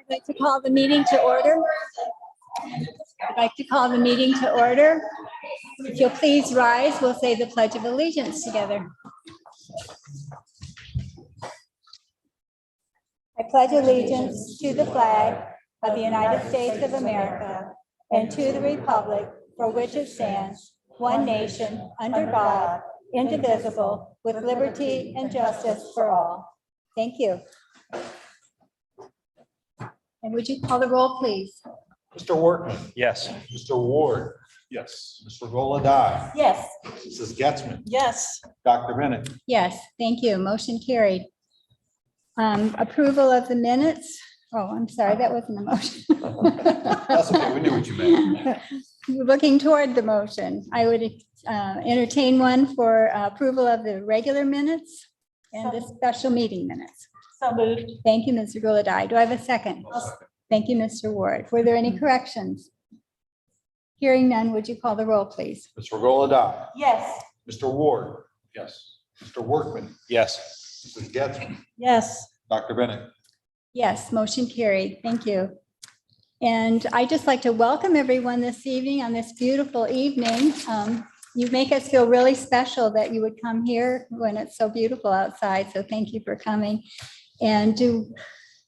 I'd like to call the meeting to order. I'd like to call the meeting to order. If you'll please rise, we'll say the Pledge of Allegiance together. I pledge allegiance to the flag of the United States of America and to the republic for which it stands, one nation, under God, indivisible, with liberty and justice for all. Thank you. And would you call the roll, please? Mr. Workman. Yes. Mr. Ward. Yes. Mr. Golodai. Yes. Mrs. Getzman. Yes. Dr. Bennett. Yes, thank you. Motion carried. Approval of the minutes. Oh, I'm sorry, that wasn't a motion. That's okay. We knew what you meant. Looking toward the motion, I would entertain one for approval of the regular minutes and the special meeting minutes. So moved. Thank you, Mr. Golodai. Do I have a second? Thank you, Mr. Ward. Were there any corrections? Hearing none, would you call the roll, please? Mr. Golodai. Yes. Mr. Ward. Yes. Mr. Workman. Yes. Mrs. Getzman. Yes. Dr. Bennett. Yes, motion carried. Thank you. And I'd just like to welcome everyone this evening on this beautiful evening. You make us feel really special that you would come here when it's so beautiful outside. So thank you for coming. And do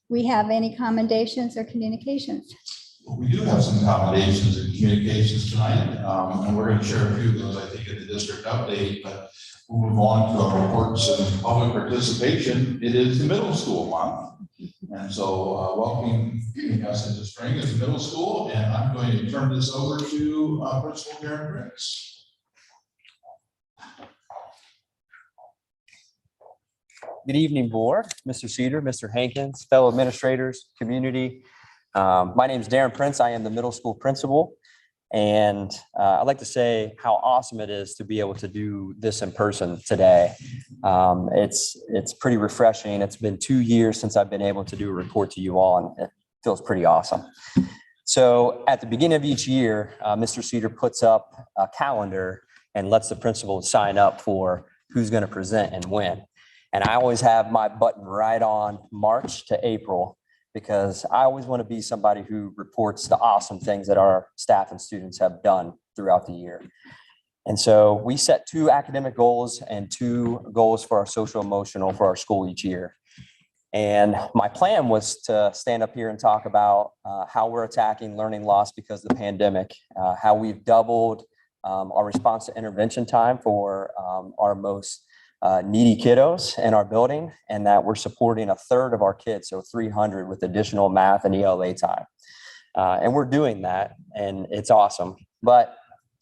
we have any commendations or communications? We do have some accommodations and communications tonight, and we're going to share a few of those, I think, in the district update, but we'll move on to our reports and public participation. It is the middle school month, and so welcoming us into spring is middle school, and I'm going to turn this over to Principal Darren Prince. Good evening, board, Mr. Cedar, Mr. Hankins, fellow administrators, community. My name is Darren Prince. I am the middle school principal. And I'd like to say how awesome it is to be able to do this in person today. It's pretty refreshing. It's been 2 years since I've been able to do a report to you all, and it feels pretty awesome. So at the beginning of each year, Mr. Cedar puts up a calendar and lets the principals sign up for who's going to present and when. And I always have my button right on March to April, because I always want to be somebody who reports the awesome things that our staff and students have done throughout the year. And so we set 2 academic goals and 2 goals for our social emotional for our school each year. And my plan was to stand up here and talk about how we're attacking learning loss because of the pandemic, how we've doubled our response to intervention time for our most needy kiddos in our building, and that we're supporting 1/3 of our kids, so 300, with additional math and ELA time. And we're doing that, and it's awesome. But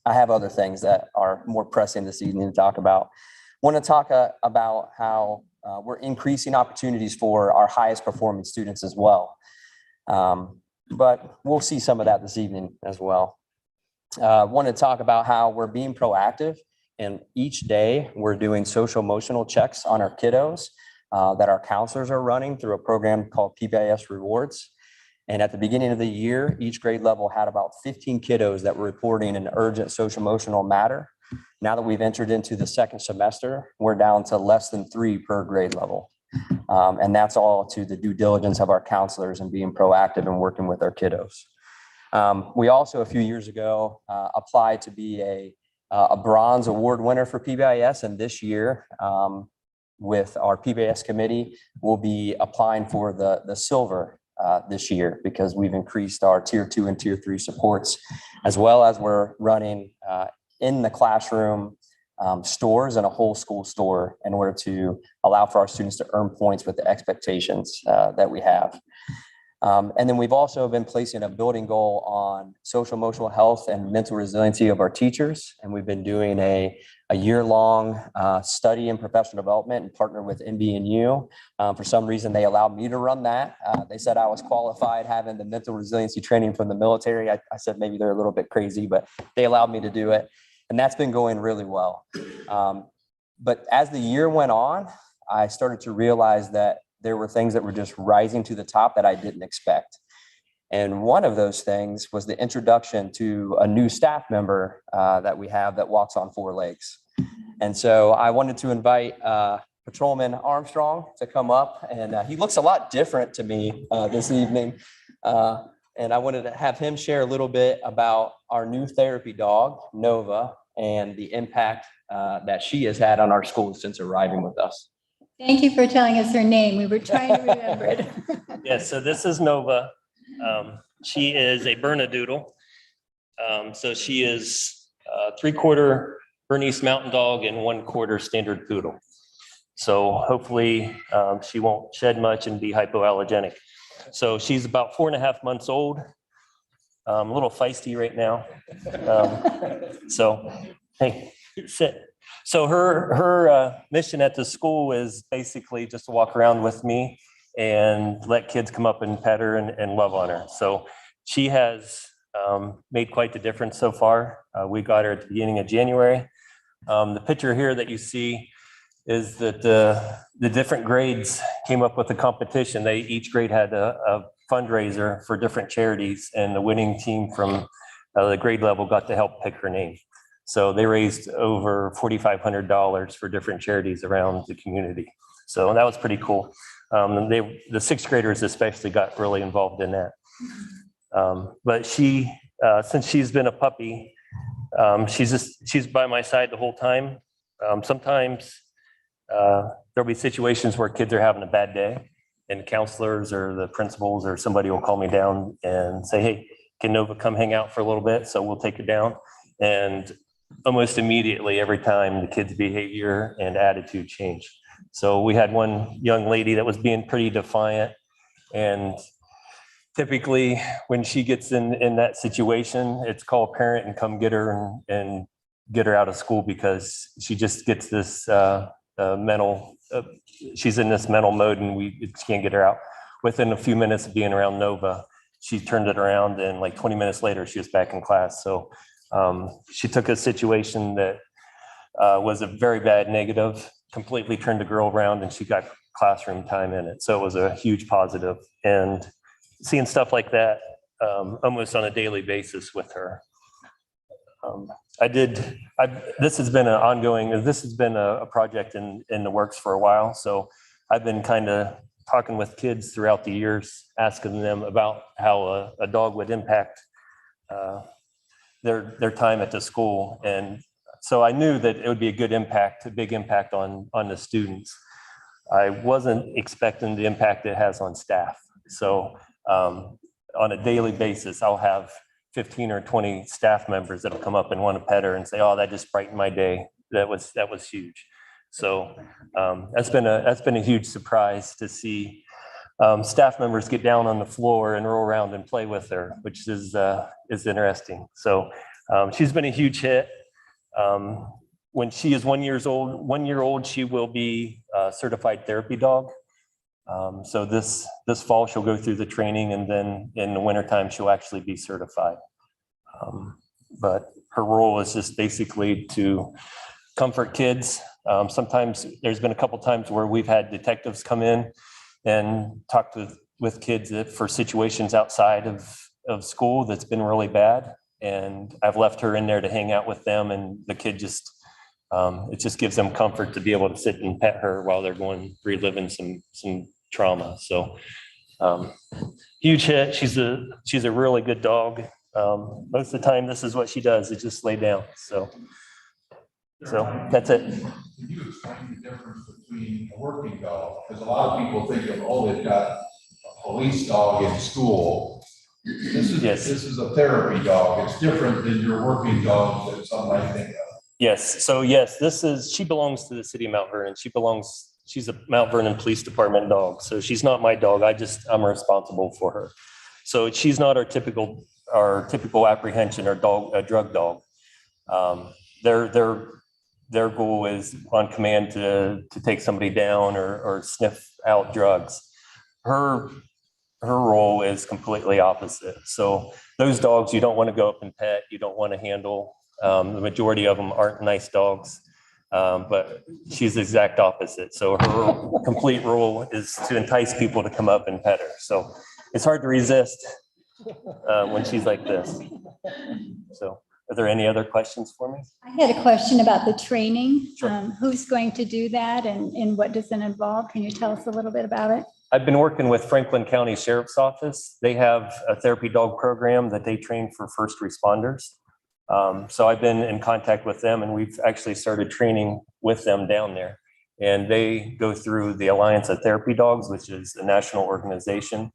I have other things that are more pressing this evening to talk about. I want to talk about how we're increasing opportunities for our highest performing students as well. But we'll see some of that this evening as well. I want to talk about how we're being proactive. And each day we're doing social emotional checks on our kiddos that our counselors are running through a program called PBIS Rewards. And at the beginning of the year, each grade level had about 15 kiddos that were reporting an urgent social emotional matter. Now that we've entered into the second semester, we're down to less than 3 per grade level. And that's all to the due diligence of our counselors and being proactive and working with our kiddos. We also, a few years ago, applied to be a bronze award winner for PBIS, and this year with our PBIS committee, we'll be applying for the silver this year, because we've increased our tier 2 and tier 3 supports, as well as we're running in the classroom stores and a whole school store in order to allow for our students to earn points with the expectations that we have. And then we've also been placing a building goal on social emotional health and mental resiliency of our teachers. And we've been doing a year-long study in professional development and partner with NBNU. For some reason, they allowed me to run that. They said I was qualified having the mental resiliency training from the military. I said maybe they're a little bit crazy, but they allowed me to do it. And that's been going really well. But as the year went on, I started to realize that there were things that were just rising to the top that I didn't expect. And one of those things was the introduction to a new staff member that we have that walks on 4 legs. And so I wanted to invite Patrolman Armstrong to come up, and he looks a lot different to me this evening. And I wanted to have him share a little bit about our new therapy dog, Nova, and the impact that she has had on our school since arriving with us. Thank you for telling us her name. We were trying to remember it. Yes, so this is Nova. She is a Bernedoodle. So she is 3/4 Bernese Mountain Dog and 1/4 Standard Poodle. So hopefully she won't shed much and be hypoallergenic. So she's about 4.5 months old, a little feisty right now. So, hey, sit. So her mission at the school is basically just to walk around with me and let kids come up and pet her and love on her. So she has made quite the difference so far. We got her at the beginning of January. The picture here that you see is that the different grades came up with a competition. Each grade had a fundraiser for different charities, and the winning team from the grade level got to help pick her name. So they raised over $4,500 for different charities around the community. So that was pretty cool. The sixth graders especially got really involved in that. But she, since she's been a puppy, she's by my side the whole time. Sometimes there'll be situations where kids are having a bad day, and counselors or the principals or somebody will call me down and say, "Hey, can Nova come hang out for a little bit?" So we'll take her down, and almost immediately, every time, the kids' behavior and attitude change. So we had one young lady that was being pretty defiant, and typically when she gets in that situation, it's call a parent and come get her and get her out of school, because she just gets this she's in this mental mode, and we can't get her out. Within a few minutes of being around Nova, she turned it around, and like 20 minutes later, she was back in class. So she took a situation that was a very bad negative, completely turned the girl around, and she got classroom time in it. So it was a huge positive. And seeing stuff like that almost on a daily basis with her. This has been a project in the works for a while. So I've been kind of talking with kids throughout the years, asking them about how a dog would impact their time at the school. And so I knew that it would be a big impact on the students. I wasn't expecting the impact it has on staff. So on a daily basis, I'll have 15 or 20 staff members that'll come up and want to pet her and say, "Oh, that just brightened my day." That was huge. So that's been a huge surprise to see staff members get down on the floor and roll around and play with her, which is interesting. So she's been a huge hit. When she is 1 year old, she will be a certified therapy dog. So this fall, she'll go through the training, and then in the wintertime, she'll actually be certified. But her role is just basically to comfort kids. Sometimes there's been a couple times where we've had detectives come in and talk with kids for situations outside of school that's been really bad. And I've left her in there to hang out with them, and the kid it just gives them comfort to be able to sit and pet her while they're reliving some trauma. So huge hit. She's a really good dog. Most of the time, this is what she does, is just lay down. So that's it. Can you explain the difference between a working dog? Because a lot of people think of, oh, they've got a police dog in school. This is a therapy dog. It's different than your working dog that some might think of. Yes. So yes, she belongs to the city of Mount Vernon. She's a Mount Vernon Police Department dog. So she's not my dog. I'm responsible for her. So she's not our typical apprehension or drug dog. Their goal is on command to take somebody down or sniff out drugs. Her role is completely opposite. So those dogs you don't want to go up and pet, you don't want to handle. The majority of them aren't nice dogs, but she's the exact opposite. So her complete role is to entice people to come up and pet her. So it's hard to resist when she's like this. So are there any other questions for me? I had a question about the training. Sure. Who's going to do that, and what does it involve? Can you tell us a little bit about it? I've been working with Franklin County Sheriff's Office. They have a therapy dog program that they train for first responders. So I've been in contact with them, and we've actually started training with them down there. And they go through the Alliance of Therapy Dogs, which is a national organization.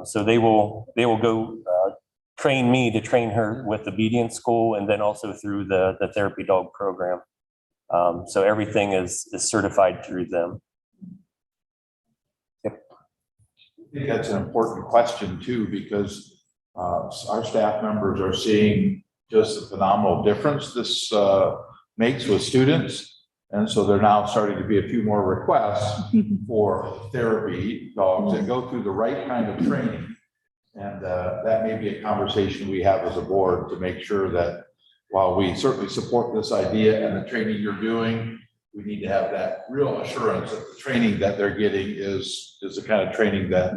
So they will go train me to train her with obedience school, and then also through the therapy dog program. So everything is certified through them. I think that's an important question too, because our staff members are seeing just the phenomenal difference this makes with students. And so there are now starting to be a few more requests for therapy dogs that go through the right kind of training. And that may be a conversation we have as a board to make sure that while we certainly support this idea and the training you're doing, we need to have that real assurance that the training that they're getting is the kind of training that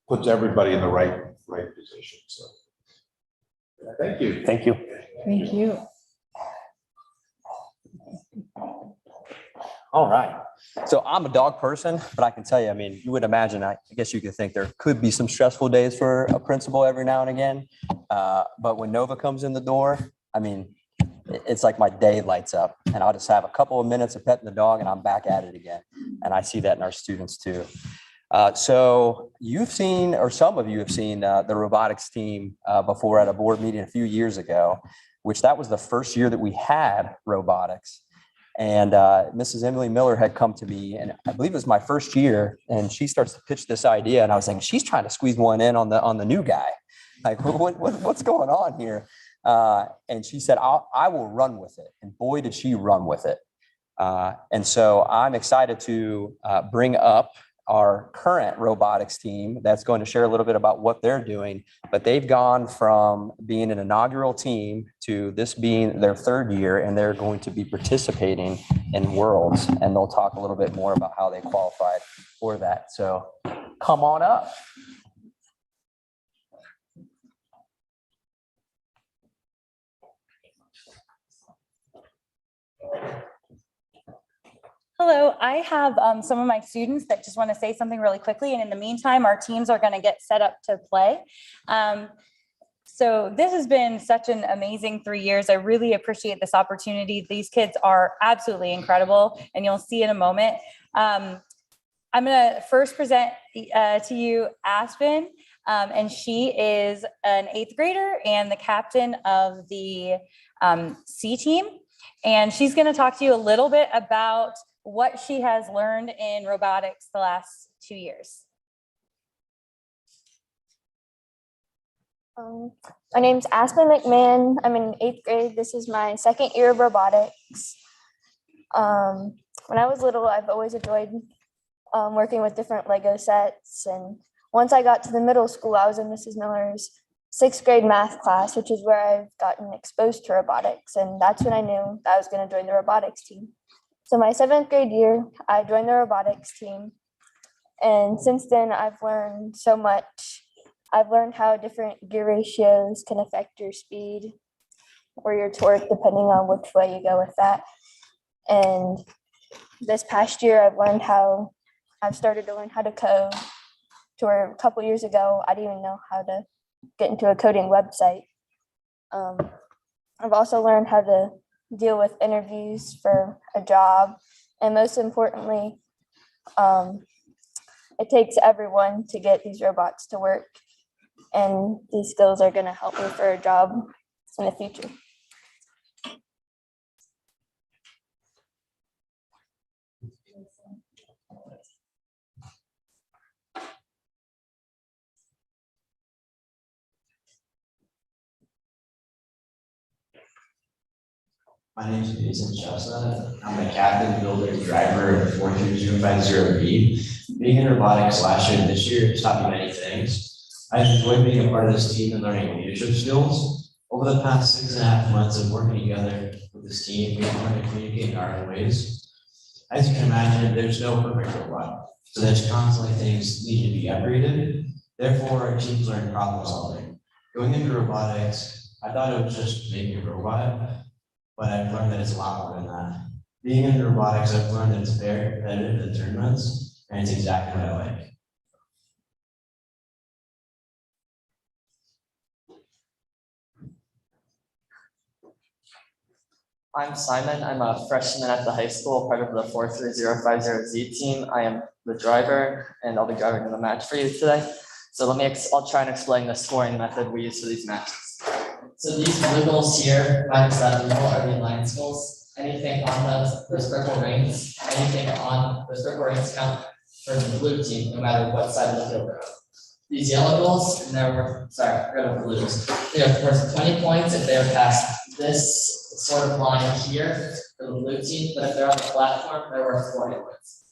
puts everybody in the right position. So thank you. Thank you. Thank you. All right. So I'm a dog person, but I can tell you, I mean, you would imagine, I guess you could think there could be some stressful days for a principal every now and again. But when Nova comes in the door, I mean, it's like my day lights up, and I'll just have a couple of minutes of petting the dog and I'm back at it again. And I see that in our students too. So you've seen, or some of you have seen the robotics team before at a board meeting a few years ago, which that was the first year that we had robotics. And Mrs. Emily Miller had come to me, and I believe it was my first year, and she starts to pitch this idea, and I was thinking, she's trying to squeeze one in on the new guy. Like, what's going on here? And she said, I will run with it. And boy, did she run with it. And so I'm excited to bring up our current robotics team that's going to share a little bit about what they're doing. But they've gone from being an inaugural team to this being their third year, and they're going to be participating in Worlds. And they'll talk a little bit more about how they qualified for that. So come on up. Hello, I have some of my students that just want to say something really quickly. And in the meantime, our teams are going to get set up to play. So this has been such an amazing 3 years. I really appreciate this opportunity. These kids are absolutely incredible, and you'll see in a moment. I'm going to first present to you Aspen, and she is an 8th grader and the captain of the C team. And she's going to talk to you a little bit about what she has learned in robotics the last 2 years. My name's Aspen McMahon. I'm in 8th grade. This is my 2nd year of robotics. When I was little, I've always enjoyed working with different Lego sets. And once I got to the middle school, I was in Mrs. Miller's 6th grade math class, which is where I've gotten exposed to robotics. And that's when I knew that I was going to join the robotics team. So my 7th grade year, I joined the robotics team. And since then, I've learned so much. I've learned how different gear ratios can affect your speed or your torque, depending on which way you go with that. And this past year, I've started to learn how to code. To where a couple years ago, I didn't even know how to get into a coding website. I've also learned how to deal with interviews for a job. And most importantly, it takes everyone to get these robots to work. And these skills are going to help me for a job in the future. My name is Jason Chestnut. I'm the captain, builder, and driver of the 42050B. Being in robotics last year and this year has taught me many things. I've enjoyed being a part of this team and learning leadership skills. Over the past 6.5 months of working together with this team, we've learned to communicate in our own ways. As you can imagine, there's no perfect robot, so there's constantly things need to be upgraded. Therefore, our teams learn problem solving. Going into robotics, I thought it was just making a robot, but I've learned that it's a lot more than that. Being in robotics, I've learned that it's very competitive in tournaments. and it's exactly what I like. I'm Simon. I'm a freshman at the high school, part of the 43050Z team. I am the driver, and I'll be driving the match for you today. So I'll try and explain the scoring method we use for these matches. So these blue goals here, minus that blue goal, are the alliance goals. Anything on those purple rings, anything on those purple rings count for the blue team, no matter what side of the field they're on. These yellow goals, and they're worth, sorry, I forgot about the blues. They are worth 20 points if they are past this sort of line here for the blue team, but if they're on the platform, they're worth 40 points.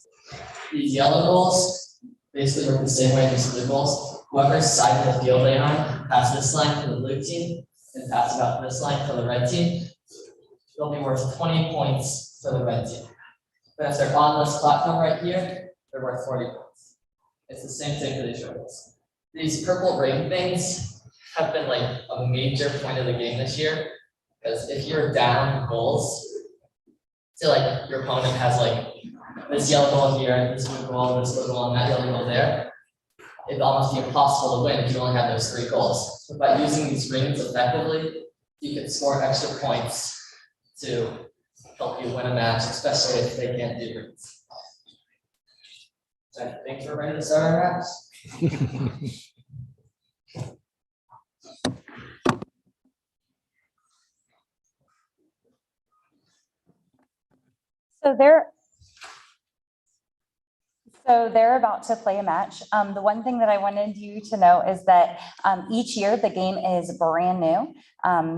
These yellow goals basically work the same way as blue goals. Whoever's side of the field they're on, pass this line for the blue team, and pass about this line for the red team. They'll be worth 20 points for the red team. But if they're on this platform right here, they're worth 40 points. It's the same thing for these red goals. These purple ring things have been like a major point of the game this year. Because if you're down goals, say like your opponent has like this yellow goal here, this blue goal, this blue goal, and that yellow goal there, it'd almost be impossible to win if you only have those 3 goals. But by using these rings effectively, you can score extra points to help you win a match, especially if they can't do rings. So I think we're ready to start our match. So they're about to play a match. The one thing that I wanted you to know is that each year the game is brand new.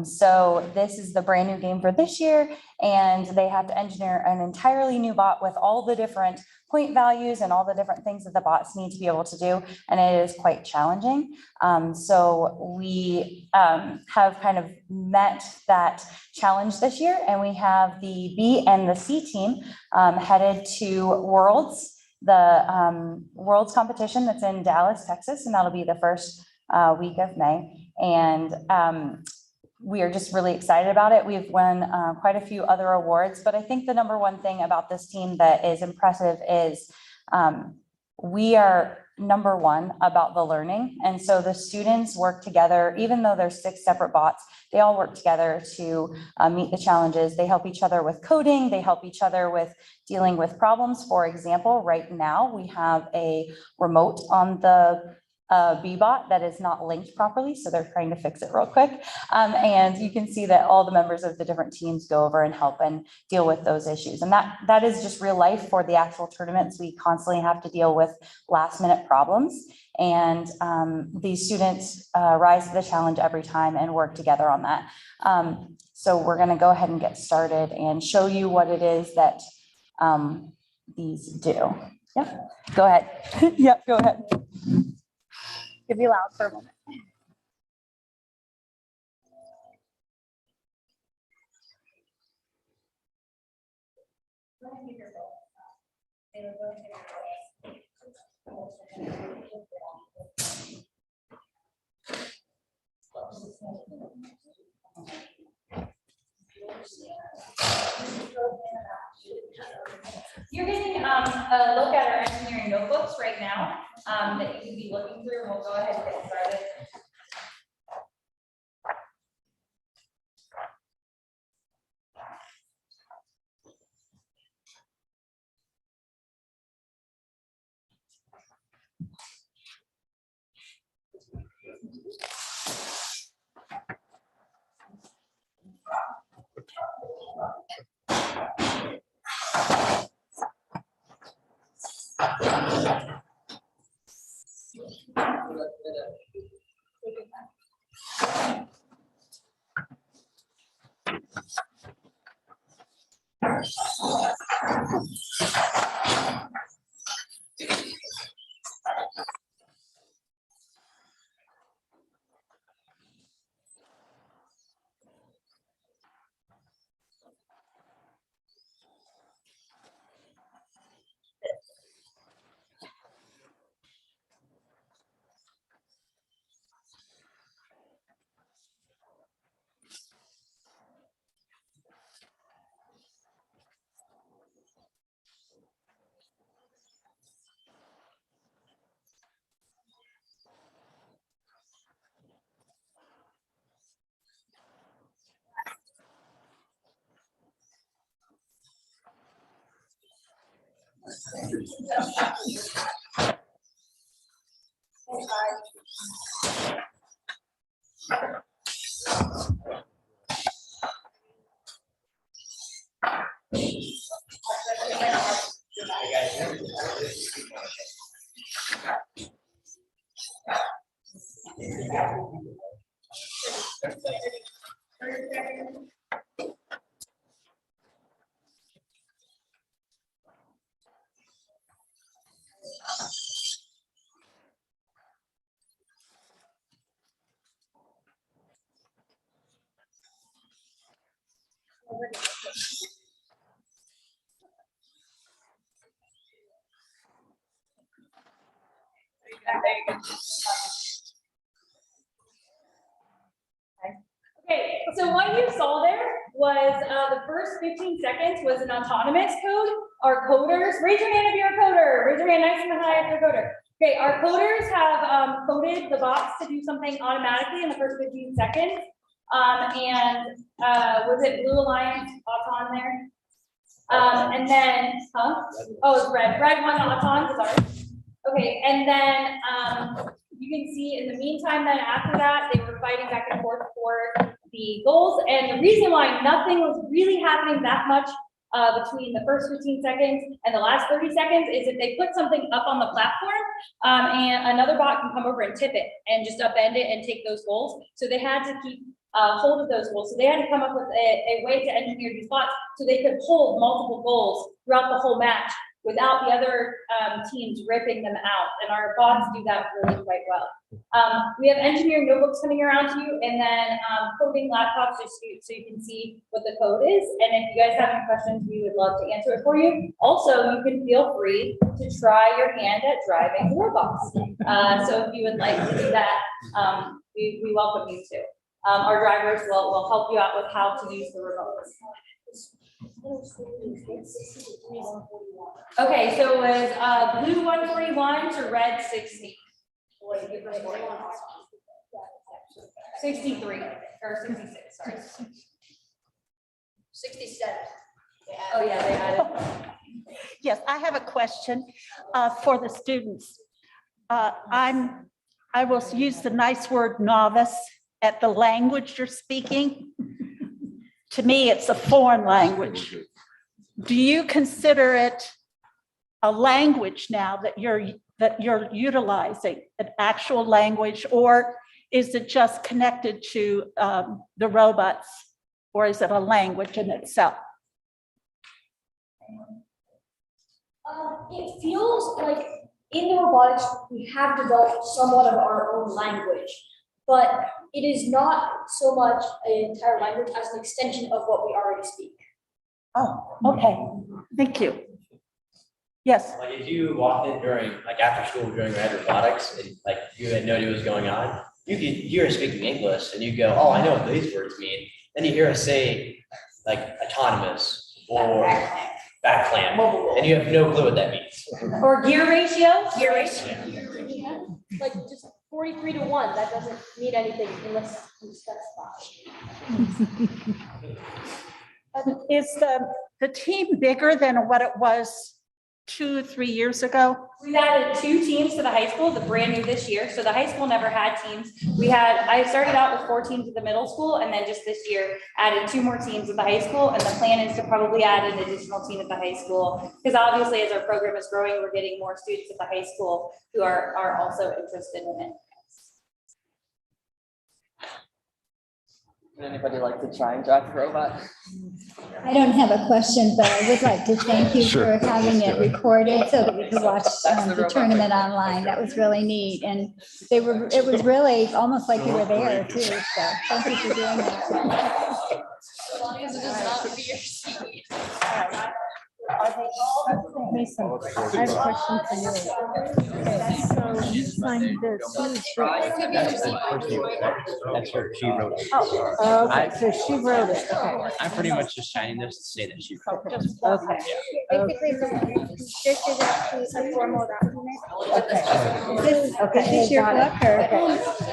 So this is the brand new game for this year, and they have to engineer an entirely new bot with all the different point values and all the different things that the bots need to be able to do, and it is quite challenging. So we have kind of met that challenge this year, and we have the B and the C team headed to Worlds. The Worlds competition that's in Dallas, Texas, and that'll be the first week of May. And we are just really excited about it. We've won quite a few other awards, but I think the number one thing about this team that is impressive is we are number one about the learning. And so the students work together, even though there's 6 separate bots, they all work together to meet the challenges. They help each other with coding. They help each other with dealing with problems. For example, right now we have a remote on the B-bot that is not linked properly, so they're trying to fix it real quick. And you can see that all the members of the different teams go over and help and deal with those issues. And that is just real life for the actual tournaments. We constantly have to deal with last minute problems. And these students rise to the challenge every time and work together on that. So we're going to go ahead and get started and show you what it is that these do. Yep, go ahead. Yep, go ahead. Could be loud for a moment. You're getting a look at our engineering notebooks right now that you can be looking through, and we'll go ahead and get started. Okay, so what you saw there was the first 15 seconds was an autonomous code. Our coders, raise your hand if you're a coder. Raise your hand nice and high if you're a coder. Okay, our coders have coded the box to do something automatically in the first 15 seconds. Was it Blue Alliance Auton there? And then, oh, it's red. Red one Auton, sorry. Okay, and then you can see in the meantime, then after that, they were fighting back and forth for the goals. And the reason why nothing was really happening that much between the first 15 seconds and the last 30 seconds is if they put something up on the platform and another bot can come over and tip it and just upend it and take those goals. So they had to keep hold of those goals. So they had to come up with a way to engineer these bots so they could hold multiple goals throughout the whole match without the other teams ripping them out. And our bots do that really quite well. We have engineering notebooks coming around to you, and then coding laptops just so you can see what the code is. And if you guys have any questions, we would love to answer it for you. Also, you can feel free to try your hand at driving the robots. So if you would like to do that, we welcome you to. Our drivers will help you out with how to use the remotes. Okay, so it was blue 141 to red 60. 63 or 66, sorry. 67. Oh yeah, they had it. Yes, I have a question for the students. I will use the nice word novice at the language you're speaking. To me, it's a foreign language. Do you consider it a language now that you're utilizing, an actual language, or is it just connected to the robots, or is it a language in itself? It feels like in the robotics, we have developed somewhat of our own language, but it is not so much an entire language as an extension of what we already speak. Oh, okay. Thank you. Yes. Like if you walked in during, like after school during red robotics, and like you had no idea what was going on, you could hear us speaking English and you go, oh, I know what these words mean. Then you hear us say like autonomous or back clamp, and you have no clue what that means. Or gear ratio? Gear ratio. Like just 43 to 1, that doesn't mean anything unless you specify. Is the team bigger than what it was 2 or 3 years ago? We've added 2 teams to the high school, the brand new this year. So the high school never had teams. I started out with 4 teams at the middle school, and then just this year added 2 more teams at the high school. And the plan is to probably add an additional team at the high school, because obviously as our program is growing, we're getting more students at the high school who are also interested in it. Would anybody like to try and drive the robot? I don't have a question, but I would like to thank you for having it recorded so that we could watch the tournament online. That was really neat. And it was really almost like you were there too. So thank you for doing that. As long as it does not be your seat. Mason, I have a question for you. Okay, so you signed this. That's her, she wrote it. Oh, okay, so she wrote it. Okay. I'm pretty much just signing this to say that she wrote it. Okay. Basically, this is actually a formal document. Okay. Is this your book or?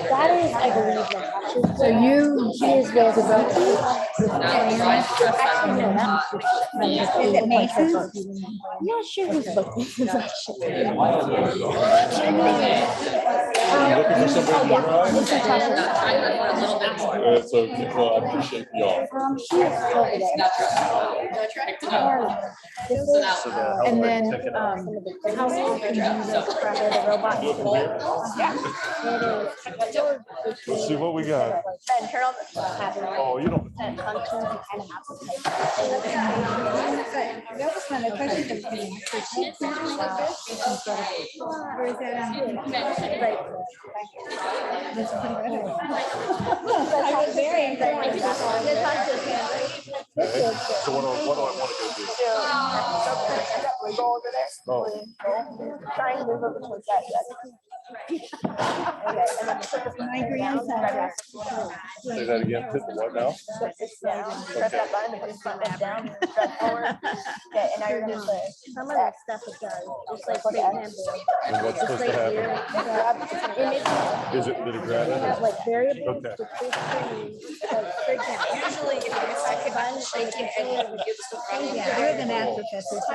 That is, I believe, that. So you. She is the developer. Is it Mason? Yeah, sure whose book this is actually. Looking for somebody to drive? This is Tasha's. It's okay. Well, I appreciate y'all. She is over there. This is, And then, how often do you like travel the robot? Let's see what we got. Oh, you don't. That was one of the questions that we actually take. Or is that, that's pretty good. I was very impressed. So what do I want to go do? Go over there. Oh. Try and move over towards that. Okay, and then My grandson. Say that again. Hit the what now? it's down. Press that button, put the front leg down, press forward. Okay, and now you're gonna play. Some of that stuff it does, just like for example, And what's just supposed to right happen? here. And Is it, did it grab it? have like variables, Okay. which basically, like, for example. Usually if you press the button, like if you Yeah, you're the math professor. So I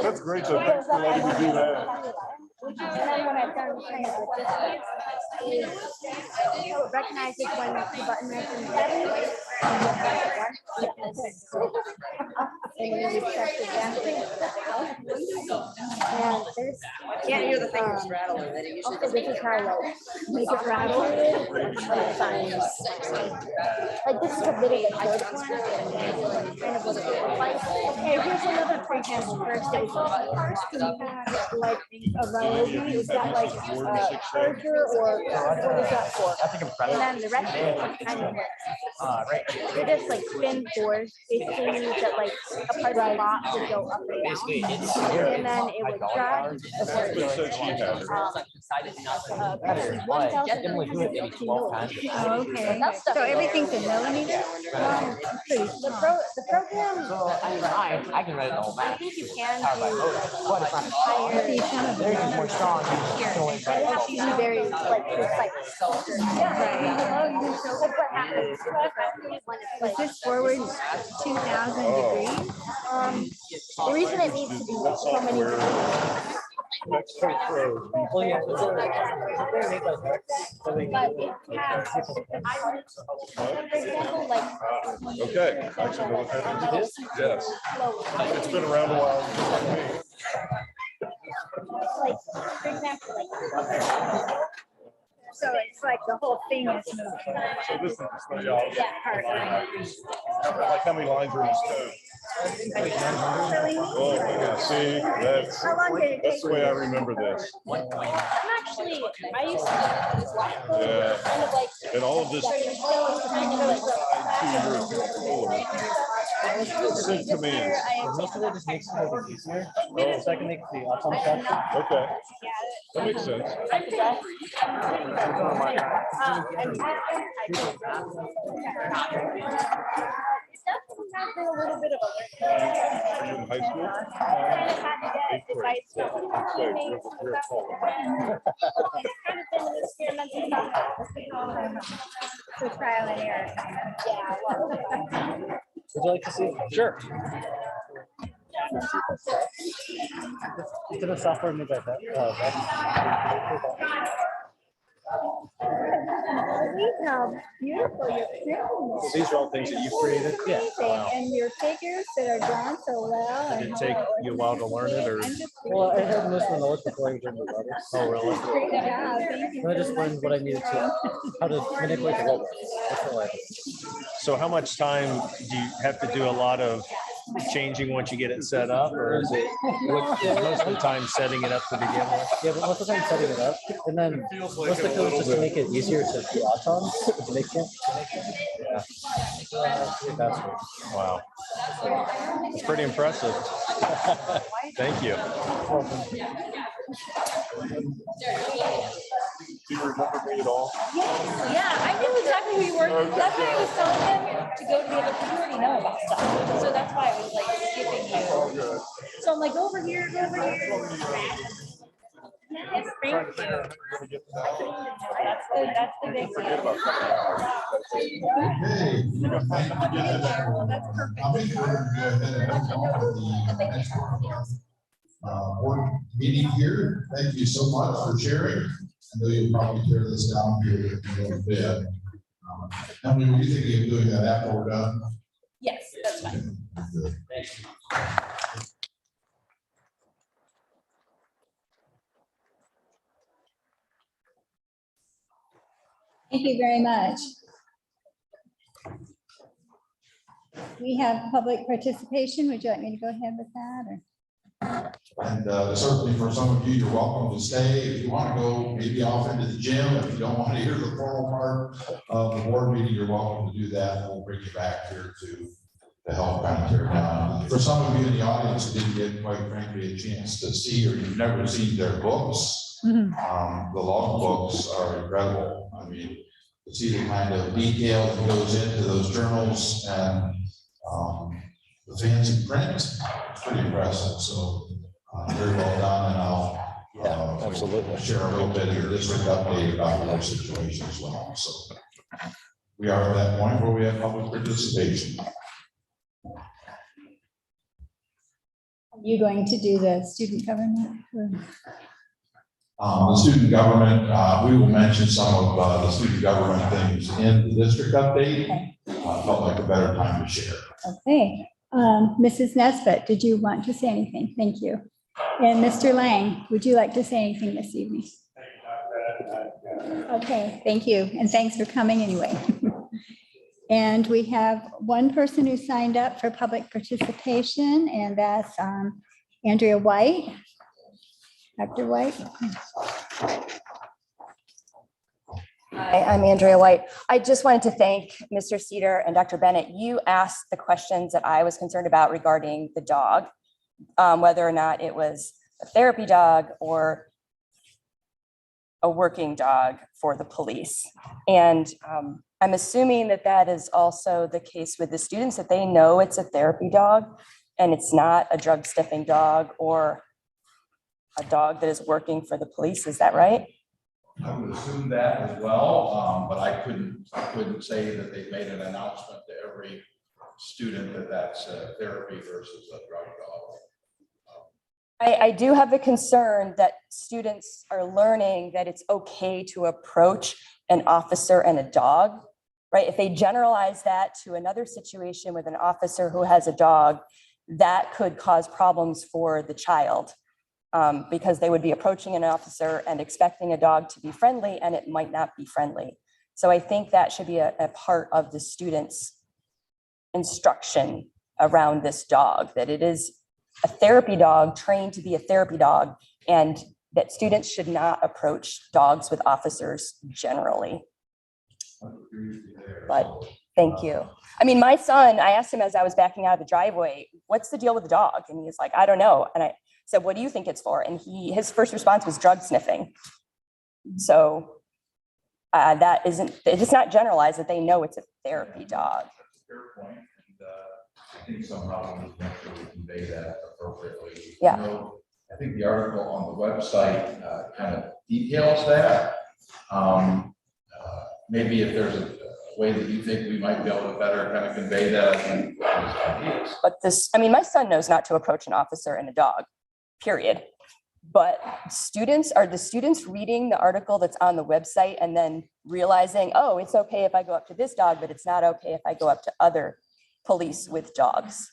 That's great though. Thanks for letting me do that. And then when I've done kind of with this one, is it recognizes when the button is in heavy. And then you press it down. And there's. Can't hear the fingers rattling, that it usually Also, this is how like make it rattle. Like this is a bit of a good one. Kind of what it looks like. Okay, here's another for example. First, it was like a melody. Is that like a charger or what is that for? I think I'm And then the rest of it is kind of right. they're just like spin boards. Basically means that like a part of the box would go up and down. And then it would drive. What said she had? Oh, okay. So everything's in millimeters? Pretty The program, I can write it all I back. think you can But it's not. See, some of They're them. just more strong. but it has to be very like precise. Right. Like what happens when it's Is like, this forward 2,000 degrees? the reason it needs to be so many degrees. Mexico Pro. Well, yeah. But it has, for example, like. Okay. Actually, know what that is? Yes. It's been around a while. Like, for example, like. So it's like the whole thing is moving. So this is just the like how many lines are in this code? Oh, yeah, see, that's How long did it take? the way I remember this. I'm actually, I used to do this last Yeah. kind of like. And all of this sync command. Most of it just makes it a little easier. The second makes the awesome stuff. Okay. That makes sense. A little bit of a Are you in high school? Eighth grade. You're tall. kind of been an experimental process. So trial and error. Yeah, well, Would you like to see? Sure. It's in a software made by that. How beautiful your printing is. These are all things that you created? Yeah. Amazing. And your figures that are drawn so well. Did it take you a while to learn it or? Well, I had most of the knowledge before I learned the letters. Oh, really? Great job, thank you. And I just learned what I needed to, how to manipulate the robots. That's all I did. So how much time do you have to do a lot of changing once you get it set up, or is it most of the time setting it up to begin with? Yeah, but most of the time setting it up, and then most of the code is just to make it easier to do autons, to make it. Yeah. Faster. Wow. It's pretty impressive. Thank you. Do you remember me at all? Yeah, I knew exactly who you were. That's why I was telling him to go to the other, because you already know about stuff. So that's why I was like skipping you. Oh, good. So I'm like, go over here, go over here. Yeah, Yes, thank you. That's the big deal. I'll make sure to go ahead and move on to the next board meeting here. Thank you so much for sharing. I know you'll probably tear this down here in a little bit. Emily, were you thinking of doing that after we're done? Yes, that's fine. Good. Thank you very much. We have public participation. Would you like me to go ahead with that? Or? And certainly for some of you, you're welcome to stay. If you want to go maybe off into the gym, if you don't want to hear the formal part of the board meeting, you're welcome to do that. And we'll bring you back here to help kind of tear down. For some of you in the audience who didn't get, quite frankly, a chance to see, or you've never seen their books, the log books are incredible. I mean, to see the kind of detail that goes into those journals and the fancy print, it's pretty impressive. So very well done, and I'll absolutely share a little bit of the district update about our situation as well. So we are at that point where we have public participation. Are you going to do the student government? The student government, we will mention some of the student government things in the district update. Felt like a better time to share. Okay. Mrs. Nesbitt, did you want to say anything? Thank you. And Mr. Lang, would you like to say anything this evening? Okay, thank you. And thanks for coming anyway. And we have one person who signed up for public participation, and that's Andrea White. Dr. White. Hi, I'm Andrea White. I just wanted to thank Mr. Cedar and Dr. Bennett. You asked the questions that I was concerned about regarding the dog, whether or not it was a therapy dog or a working dog for the police. And I'm assuming that that is also the case with the students, that they know it's a therapy dog and it's not a drug sniffing dog or a dog that is working for the police. Is that right? I would assume that as well, but I couldn't say that they made an announcement to every student that that's therapy versus a drug dog. I do have a concern that students are learning that it's okay to approach an officer and a dog, right? If they generalize that to another situation with an officer who has a dog, that could cause problems for the child. Because they would be approaching an officer and expecting a dog to be friendly, and it might not be friendly. So I think that should be a part of the students' instruction around this dog, that it is a therapy dog trained to be a therapy dog, and that students should not approach dogs with officers generally. But thank you. I mean, my son, I asked him as I was backing out of the driveway, what's the deal with the dog? And he's like, I don't know. And I said, what do you think it's for? And his first response was drug sniffing. So it's not generalized that they know it's a therapy dog. Fair point, and I think somehow we can actually convey that appropriately. Yeah. You know, I think the article on the website kind of details that. Maybe if there's a way that you think we might be able to better kind of convey that. But my son knows not to approach an officer and a dog, period. But are the students reading the article that's on the website and then realizing, oh, it's okay if I go up to this dog, but it's not okay if I go up to other police with dogs.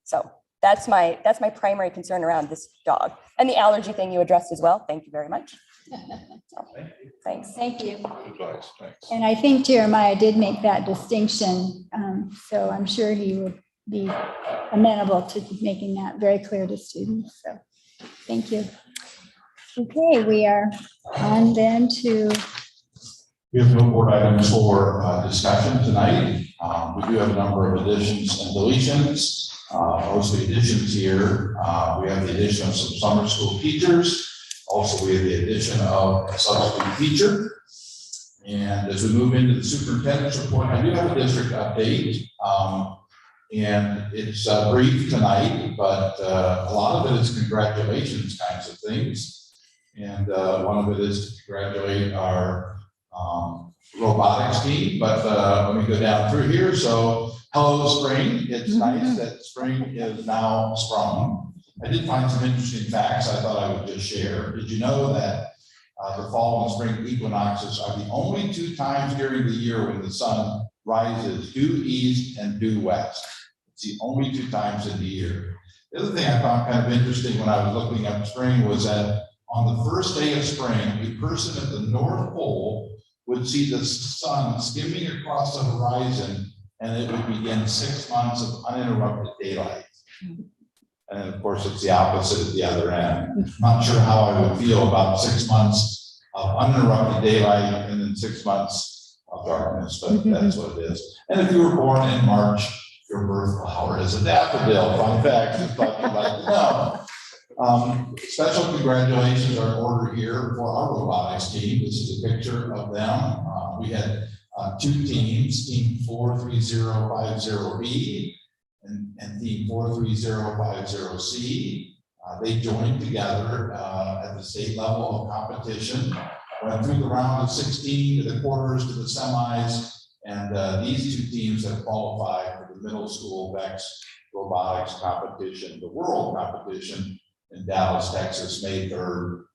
So that's my primary concern around this dog. And the allergy thing you addressed as well. Thank you very much. So, thanks. Thank you. Advice, thanks. And I think Jeremiah did make that distinction. So I'm sure he would be amenable to making that very clear to students. So thank you. Okay, we are on then to. We have no board items for discussion tonight. We do have a number of additions and deletions. Mostly additions here. We have the addition of some summer school teachers. Also, we have the addition of a substitute teacher. And as we move into the superintendent's report, I do have a district update. And it's brief tonight, but a lot of it is congratulations kinds of things. And one of it is to congratulate our robotics team. But let me go down through here. So hello, spring. It's nice that spring is now sprung. I did find some interesting facts I thought I would just share. Did you know that the fall and spring equinoxes are the only two times during the year when the sun rises due east and due west? It's the only two times in the year. The other thing I found kind of interesting when I was looking up spring was that on the first day of spring, a person at the North Pole would see the sun skimming across the horizon, and it would begin 6 months of uninterrupted daylight. And of course, it's the opposite at the other end. Not sure how I would feel about 6 months of uninterrupted daylight and then 6 months of darkness, but that's what it is. And if you were born in March, your birth flower is a daffodil. Fun fact, I thought you'd like to know. Special congratulations are in order here for our robotics team. This is a picture of them. We had two teams, team 43050B and team 43050C. They joined together at the state level of competition, went through the round of 16 to the quarters to the semis, and these two teams have qualified for the middle school VEX robotics competition, the world competition in Dallas, Texas, May 3rd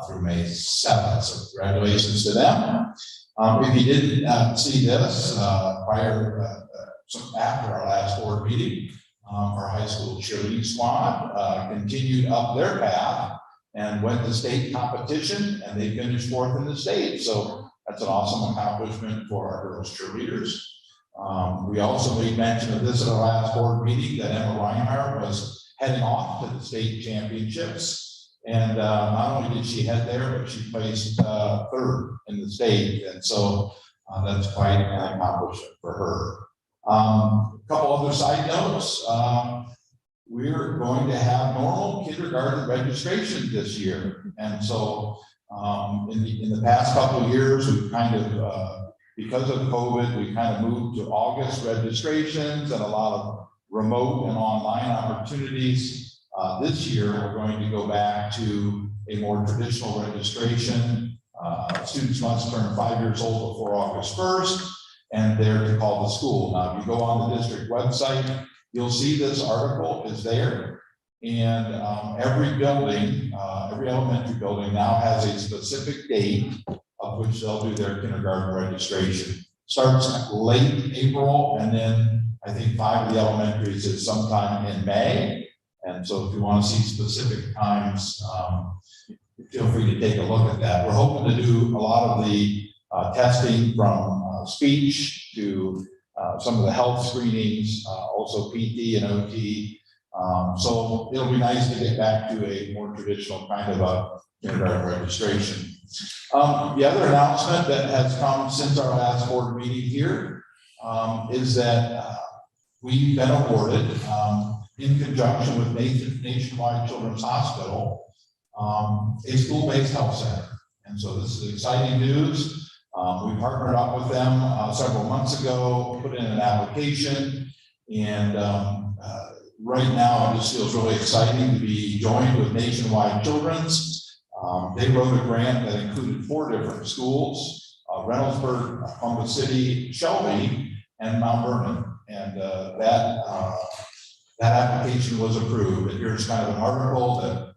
through May 7th. So congratulations to them. If you didn't see this after our last board meeting, our high school cheerleading squad continued up their path and went to state competition, and they finished 4th in the state. So that's an awesome accomplishment for our girls cheerleaders. We also made mention of this at our last board meeting, that Emma Reinhardt was heading off to the state championships. And not only did she head there, but she placed 3rd in the state. And so that's quite an accomplishment for her. A couple other side notes. We're going to have normal kindergarten registration this year. And so in the past couple of years, we've kind of, because of COVID, we kind of moved to August registrations and a lot of remote and online opportunities. This year, we're going to go back to a more traditional registration. Students must turn 5 years old before August 1st, and they're to call the school. Now, if you go on the district website, you'll see this article is there. And every building, every elementary building now has a specific date of which they'll do their kindergarten registration. Starts late April, and then I think 5 of the elementaries is sometime in May. And so if you want to see specific times, feel free to take a look at that. We're hoping to do a lot of the testing from speech to some of the health screenings, also PT and OT. So it'll be nice to get back to a more traditional kind of a kindergarten registration. The other announcement that has come since our last board meeting here is that we've been awarded, in conjunction with Nationwide Children's Hospital, a school-based health center. And so this is exciting news. We partnered up with them several months ago, put in an application, and right now it just feels really exciting to be joined with Nationwide Children's. They wrote a grant that included 4 different schools, Reynoldsburg, Columbus City, Shelby, and Mount Vernon. And that application was approved. And here's kind of an article that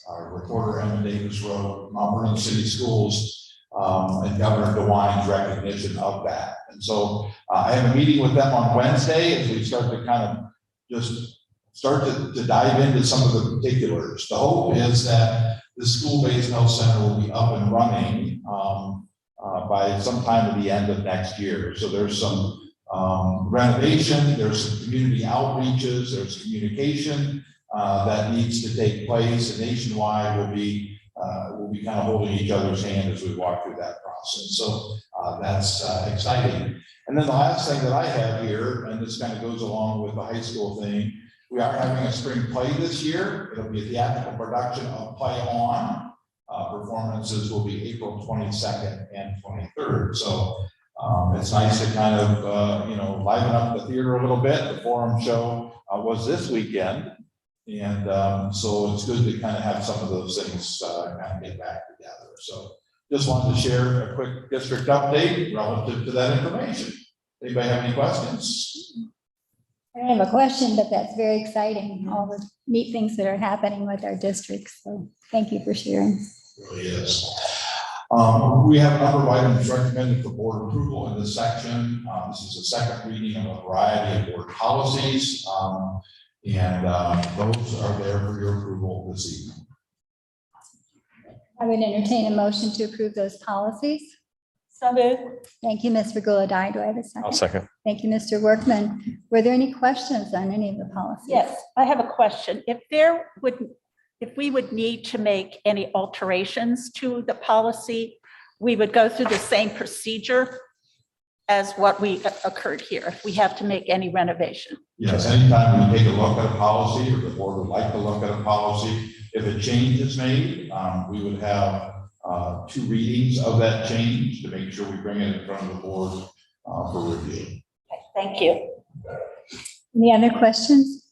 our reporter Emma Davis wrote, Mount Vernon City Schools, and Governor DeWine's recognition of that. And so I have a meeting with them on Wednesday as we start to kind of just start to dive into some of the particulars. The hope is that the school-based health center will be up and running by sometime at the end of next year. So there's some renovation, there's some community outreaches, there's communication that needs to take place, and Nationwide will be kind of holding each other's hand as we walk through that process. So that's exciting. And then the last thing that I have here, and this kind of goes along with the high school thing, we are having a spring play this year. It'll be a theatrical production of Play On. Performances will be April 22nd and 23rd. So it's nice to kind of, liven up the theater a little bit. The Forum show was this weekend. And so it's good to kind of have some of those things kind of get back together. So just wanted to share a quick district update relative to that information. Anybody have any questions? I have a question, but that's very exciting, all the neat things that are happening with our districts. So thank you for sharing. It really is. We have a number of items recommended for board approval in this section. This is the second reading of a variety of board policies. And those are there for your approval this evening. I would entertain a motion to approve those policies. So moved. Thank you, Ms. Regola-Dye. Do I have a second? I'll second. Thank you, Mr. Workman. Were there any questions on any of the policies? Yes, I have a question. If we would need to make any alterations to the policy, we would go through the same procedure as what we occurred here, if we have to make any renovation. Yes, anytime we take a look at a policy or the board would like to look at a policy, if a change is made, we would have 2 readings of that change to make sure we bring it in front of the board for review. Thank you. Any other questions?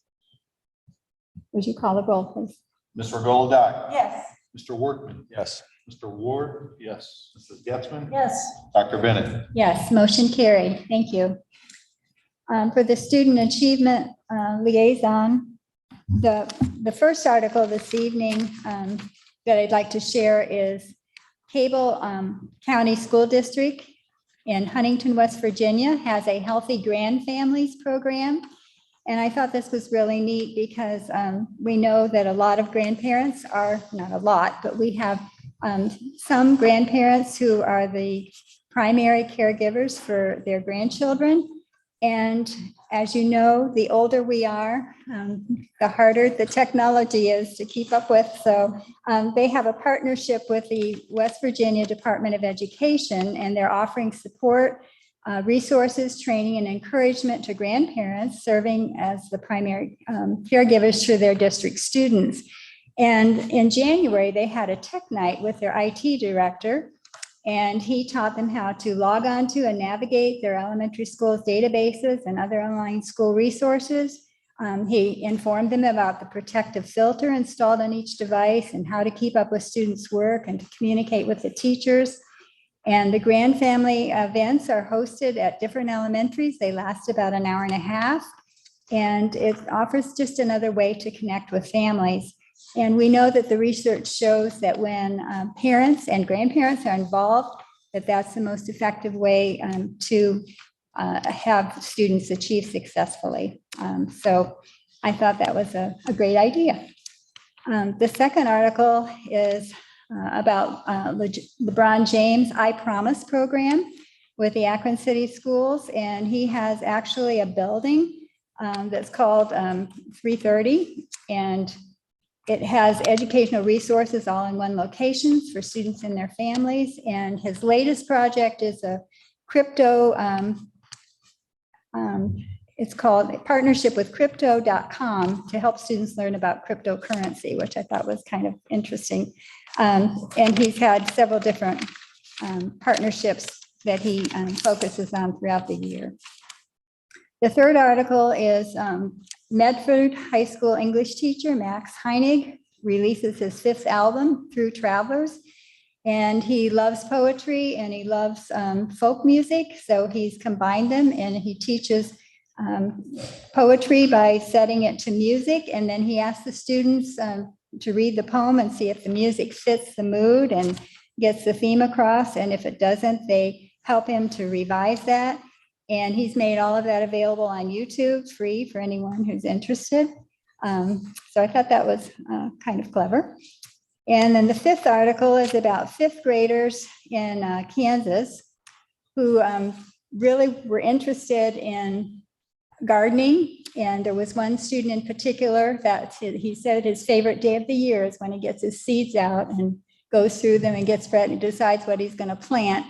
Would you call the roll, please? Ms. Regola-Dye. Yes. Mr. Workman. Yes. Mr. Ward. Yes. Mrs. Getzmann. Yes. Dr. Bennett. Yes, motion carried. Thank you. For the student achievement liaison, the first article this evening that I'd like to share is Cable County School District in Huntington, West Virginia has a Healthy Grand Families program. And I thought this was really neat because we know that a lot of grandparents are, not a lot, but we have some grandparents who are the primary caregivers for their grandchildren. And as you know, the older we are, the harder the technology is to keep up with. So they have a partnership with the West Virginia Department of Education, and they're offering support, resources, training, and encouragement to grandparents serving as the primary caregivers for their district students. And in January, they had a tech night with their IT director, and he taught them how to log on to and navigate their elementary school's databases and other online school resources. He informed them about the protective filter installed on each device and how to keep up with students' work and to communicate with the teachers. And the Grand Family events are hosted at different elementaries. They last about an hour and a half, and it offers just another way to connect with families. And we know that the research shows that when parents and grandparents are involved, that that's the most effective way to have students achieve successfully. So I thought that was a great idea. The second article is about LeBron James' I Promise program with the Akron City Schools. And he has actually a building that's called 330. And it has educational resources all in one location for students and their families. And his latest project is a crypto, it's called a partnership with crypto.com to help students learn about cryptocurrency, which I thought was kind of interesting. And he's had several different partnerships that he focuses on throughout the year. The third article is Medford High School English teacher Max Heinig releases his 5th album, Through Travelers. And he loves poetry and he loves folk music. So he's combined them and he teaches poetry by setting it to music. And then he asks the students to read the poem and see if the music fits the mood and gets the theme across. And if it doesn't, they help him to revise that. And he's made all of that available on YouTube, free for anyone who's interested. So I thought that was kind of clever. And then the 5th article is about 5th graders in Kansas who really were interested in gardening. And there was one student in particular that he said his favorite day of the year is when he gets his seeds out and goes through them and gets ready and decides what he's going to plant.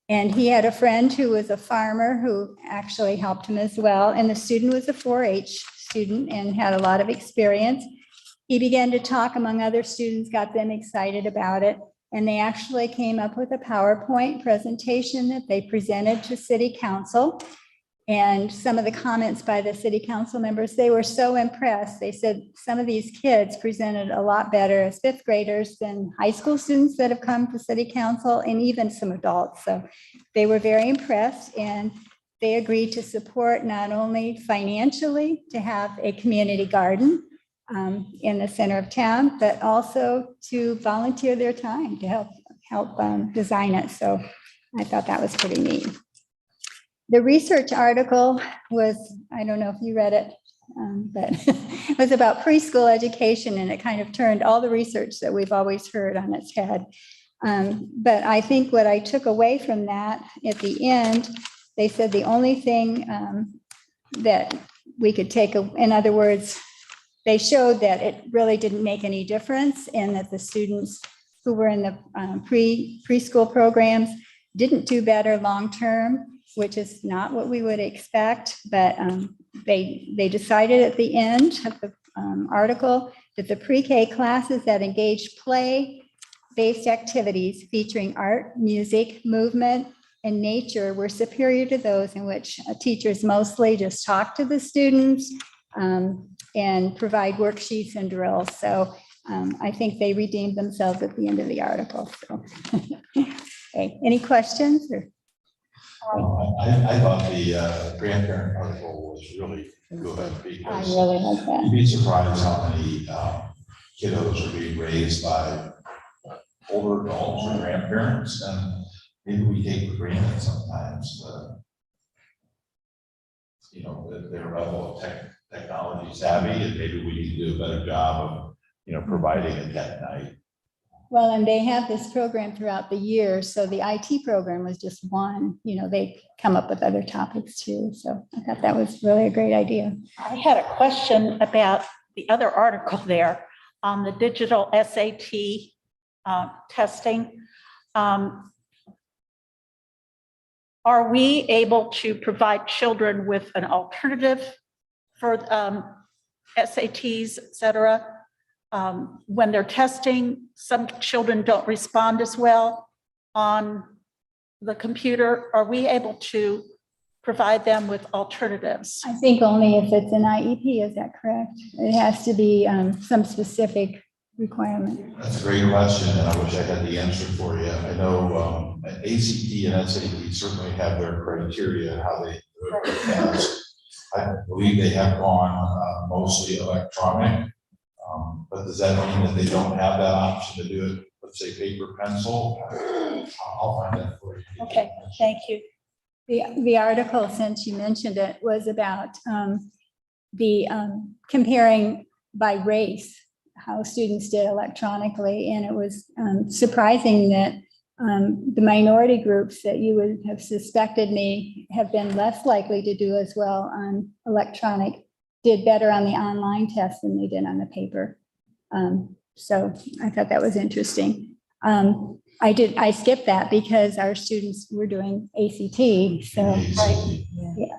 And he had a friend who was a farmer who actually helped him as well. And the student was a 4-H student and had a lot of experience. He began to talk among other students, got them excited about it. And they actually came up with a PowerPoint presentation that they presented to City Council. And some of the comments by the city council members, they were so impressed. They said some of these kids presented a lot better as fifth graders than high school students that have come to city council and even some adults. So they were very impressed and they agreed to support not only financially to have a community garden in the center of town, but also to volunteer their time to help design it. So I thought that was pretty neat. The research article was, I don't know if you read it, but it was about preschool education, and it kind of turned all the research that we've always heard on its head. But I think what I took away from that at the end, they said the only thing that we could take, in other words, they showed that it really didn't make any difference and that the students who were in the preschool programs didn't do better long-term, which is not what we would expect, but they decided at the end of the article that the pre-K classes that engaged play-based activities featuring art, music, movement, and nature were superior to those in which teachers mostly just talk to the students and provide worksheets and drills. So I think they redeemed themselves at the end of the article. So. Okay, any questions? Or? I thought the grandparent article was really good I because really like that. you'd be surprised how many kiddos are being raised by older adults or grandparents, and maybe we take for granted sometimes, you know, their level of technology savvy, and maybe we need to do a better job of, you know, providing it that night. Well, and they have this program throughout the year. So the IT program was just one, you know, they come up with other topics too. So I thought that was really a great idea. I had a question about the other article there on the digital SAT testing. Are we able to provide children with an alternative for SATs, et cetera? When they're testing, some children don't respond as well on the computer. Are we able to provide them with alternatives? I think only if it's an IEP, is that correct? It has to be some specific requirement. That's a great question, and I wish I had the answer for you. I know ACT and SAT certainly have their criteria, how they test. I believe they have gone mostly electronic. But does that mean that they don't have that option to do it, let's say paper, pencil? I'll find that for you. Okay, thank you. The article, since you mentioned it, was about the comparing by race, how students did electronically. And it was surprising that the minority groups that you would have suspected may have been less likely to do as well on electronic did better on the online test than they did on the paper. So I thought that was interesting. I skipped that because our students were doing ACT. So, Right. yeah.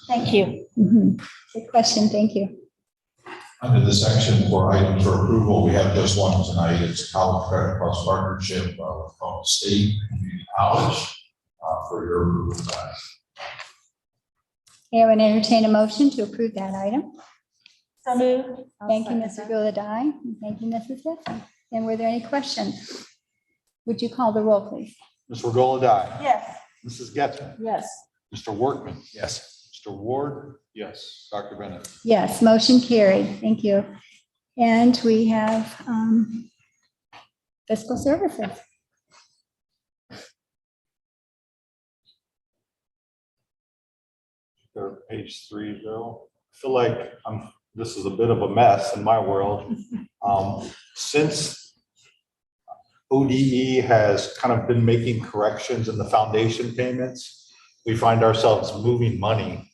Thank you. Good question. Thank you. Under the section for items for approval, we have just one tonight. It's College Credit Plus partnership with Vernon State Community College for your approval tonight. I would entertain a motion to approve that item. So moved. Thank you, Mrs. Gulladye. Thank you, Mrs. Wilson. And were there any questions? Would you call the roll, please? Ms. Regola-Dye. Yes. Mrs. Getzmann. Yes. Mr. Workman. Yes. Mr. Ward. Yes. Dr. Bennett. Yes, motion carried. Thank you. And we have fiscal services. Page 3, Bill. I feel like this is a bit of a mess in my world. Since ODE has kind of been making corrections in the foundation payments, we find ourselves moving money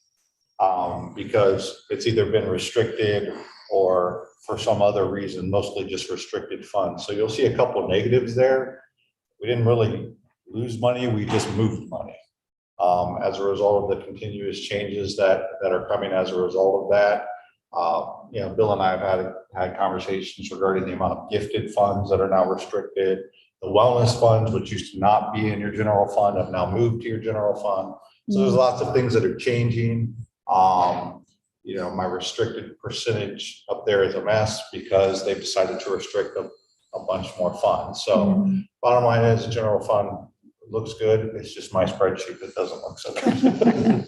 because it's either been restricted or for some other reason, mostly just restricted funds. So you'll see a couple of negatives there. We didn't really lose money, we just moved money. As a result of the continuous changes that are coming as a result of that. You know, Bill and I have had conversations regarding the amount of gifted funds that are now restricted. The wellness funds, which used to not be in your general fund, have now moved to your general fund. So there's lots of things that are changing. You know, my restricted percentage up there is a mess because they've decided to restrict a bunch more funds. So bottom line is, the general fund looks good. It's just my spreadsheet that doesn't look so good.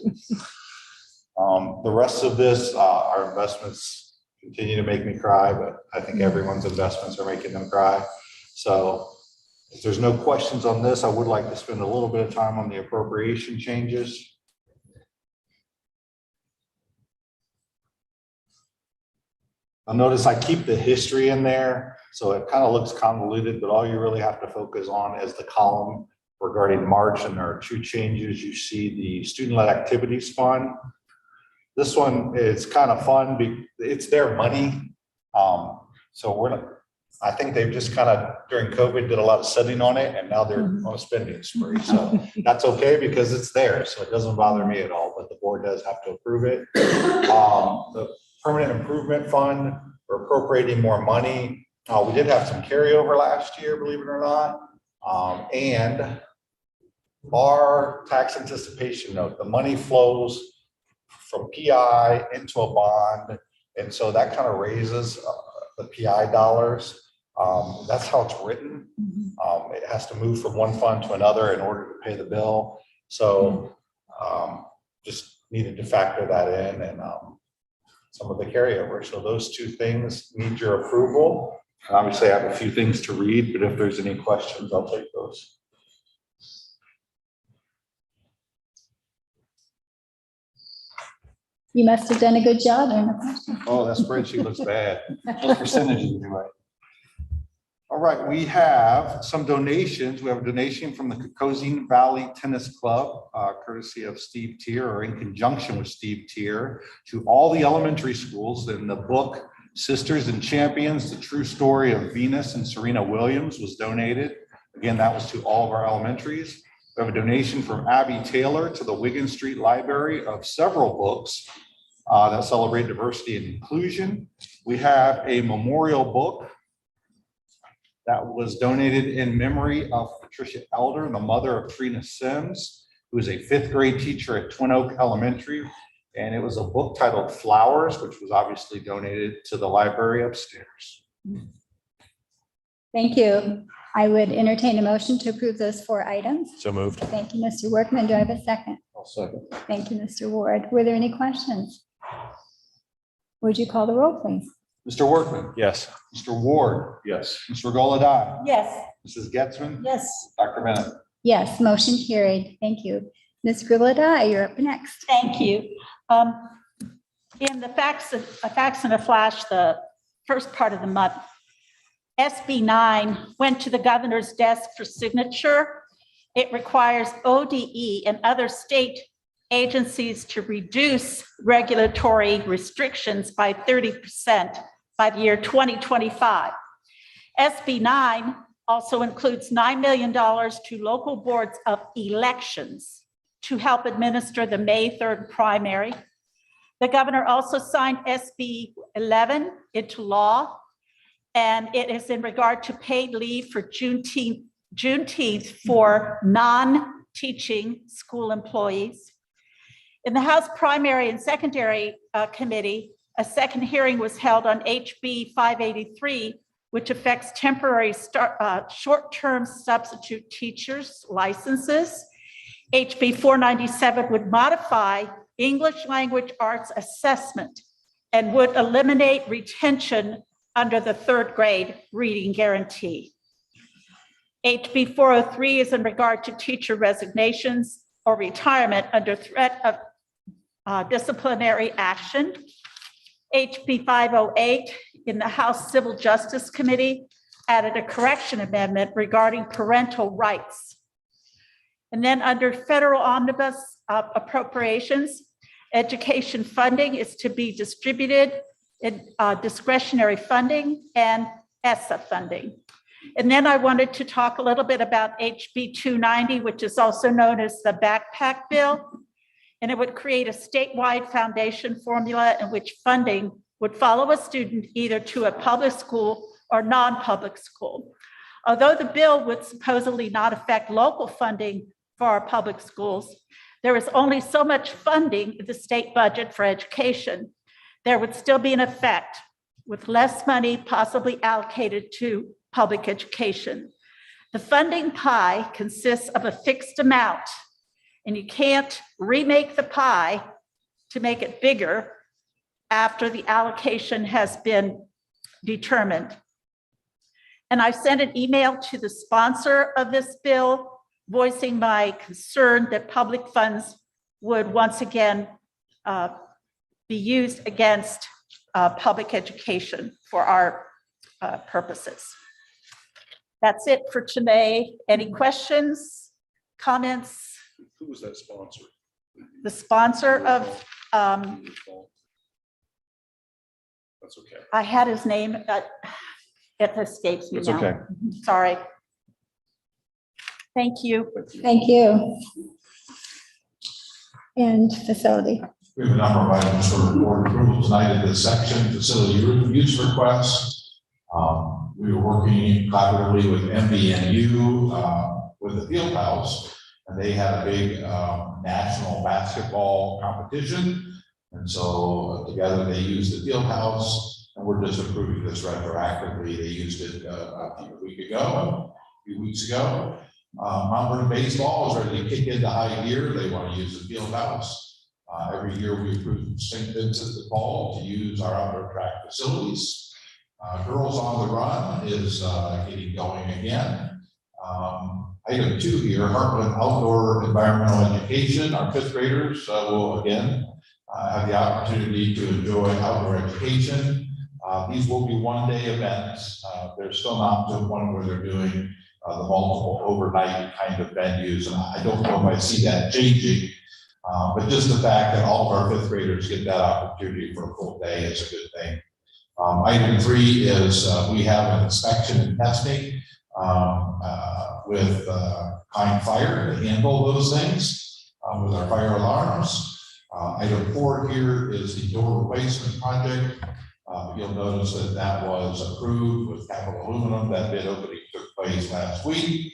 The rest of this, our investments continue to make me cry, but I think everyone's investments are making them cry. So if there's no questions on this, I would like to spend a little bit of time on the appropriation changes. I'll notice I keep the history in there, so it kind of looks convoluted, but all you really have to focus on is the column regarding March, and there are two changes. You see the student-led activities fund. This one is kind of fun. It's their money. So I think they've just kind of, during COVID, did a lot of setting on it, and now they're on a spending spree. So that's okay because it's theirs, so it doesn't bother me at all, but the board does have to approve it. The permanent improvement fund, we're appropriating more money. We did have some carryover last year, believe it or not. And our tax anticipation note, the money flows from PI into a bond. And so that kind of raises the PI dollars. That's how it's written. It has to move from one fund to another in order to pay the bill. So just needed to factor that in, and some of the carryover. So those two things need your approval. And obviously I have a few things to read, but if there's any questions, I'll take those. You must have done a good job. Oh, that spreadsheet looks bad. Those percentages are right. All right, we have some donations. We have a donation from the Cocosine Valley Tennis Club, courtesy of Steve Tier, or in conjunction with Steve Tier, to all the elementary schools. In the book, Sisters and Champions, the true story of Venus and Serena Williams was donated. Again, that was to all of our elementaries. We have a donation from Abby Taylor to the Wigan Street Library of several books that celebrate diversity and inclusion. We have a memorial book that was donated in memory of Patricia Elder, the mother of Trina Sims, who is a 5th grade teacher at Twin Oak Elementary. And it was a book titled Flowers, which was obviously donated to the library upstairs. Thank you. I would entertain a motion to approve those 4 items. So moved. Thank you, Mr. Workman. Do I have a second? I'll second. Thank you, Mr. Ward. Were there any questions? Would you call the roll, please? Mr. Workman. Yes. Mr. Ward. Yes. Mr. Regola-Dye. Yes. Mrs. Getzmann. Yes. Dr. Bennett. Yes, motion carried. Thank you. Ms. Regola-Dye, you're up next. Thank you. In the facts and a flash, the first part of the month, SB 9 went to the governor's desk for signature. It requires ODE and other state agencies to reduce regulatory restrictions by 30% by the year 2025. SB 9 also includes $9 million to local boards of elections to help administer the May 3rd primary. The governor also signed SB 11 into law, and it is in regard to paid leave for Juneteenth for non-teaching school employees. In the House Primary and Secondary Committee, a second hearing was held on HB 583, which affects temporary short-term substitute teachers' licenses. HB 497 would modify English language arts assessment and would eliminate retention under the 3rd grade reading guarantee. HB 403 is in regard to teacher resignations or retirement under threat of disciplinary action. HB 508 in the House Civil Justice Committee added a correction amendment regarding parental rights. And then under federal omnibus appropriations, education funding is to be distributed in discretionary funding and ESSA funding. And then I wanted to talk a little bit about HB 290, which is also known as the backpack bill. And it would create a statewide foundation formula in which funding would follow a student either to a public school or non-public school. Although the bill would supposedly not affect local funding for our public schools, there is only so much funding in the state budget for education. There would still be an effect with less money possibly allocated to public education. The funding pie consists of a fixed amount, and you can't remake the pie to make it bigger after the allocation has been determined. And I sent an email to the sponsor of this bill voicing my concern that public funds would once again be used against public education for our purposes. That's it for today. Any questions, comments? Who was that sponsor? The sponsor of, That's okay. I had his name, it escapes me That's now. okay. Sorry. Thank you. Thank you. And facility. We have a number of items for board approval tonight in this section, facility use requests. We were working collaboratively with MVNU with the field house, and they had a big national basketball competition. And so together they used the field house, and we're just approving this retroactively. They used it a few weeks ago. Mount Vernon baseball is ready to kick into high gear. They want to use the field house. Every year we approve St. Vincent de Paul to use our outdoor track facilities. Girls on the Run is getting going again. Item 2 here, Heartland Outdoor Environmental Education. Our 5th graders will again have the opportunity to enjoy outdoor education. These will be one-day events. They're still not to the point where they're doing the multiple overnight kind of venues. And I don't know if I see that changing, but just the fact that all of our 5th graders get that opportunity for a full day is a good thing. Item 3 is we have an inspection and testing with Kind Fire to handle those things with our fire alarms. Item 4 here is the door replacement project. You'll notice that that was approved with Capital Aluminum. That bid opening took place last week.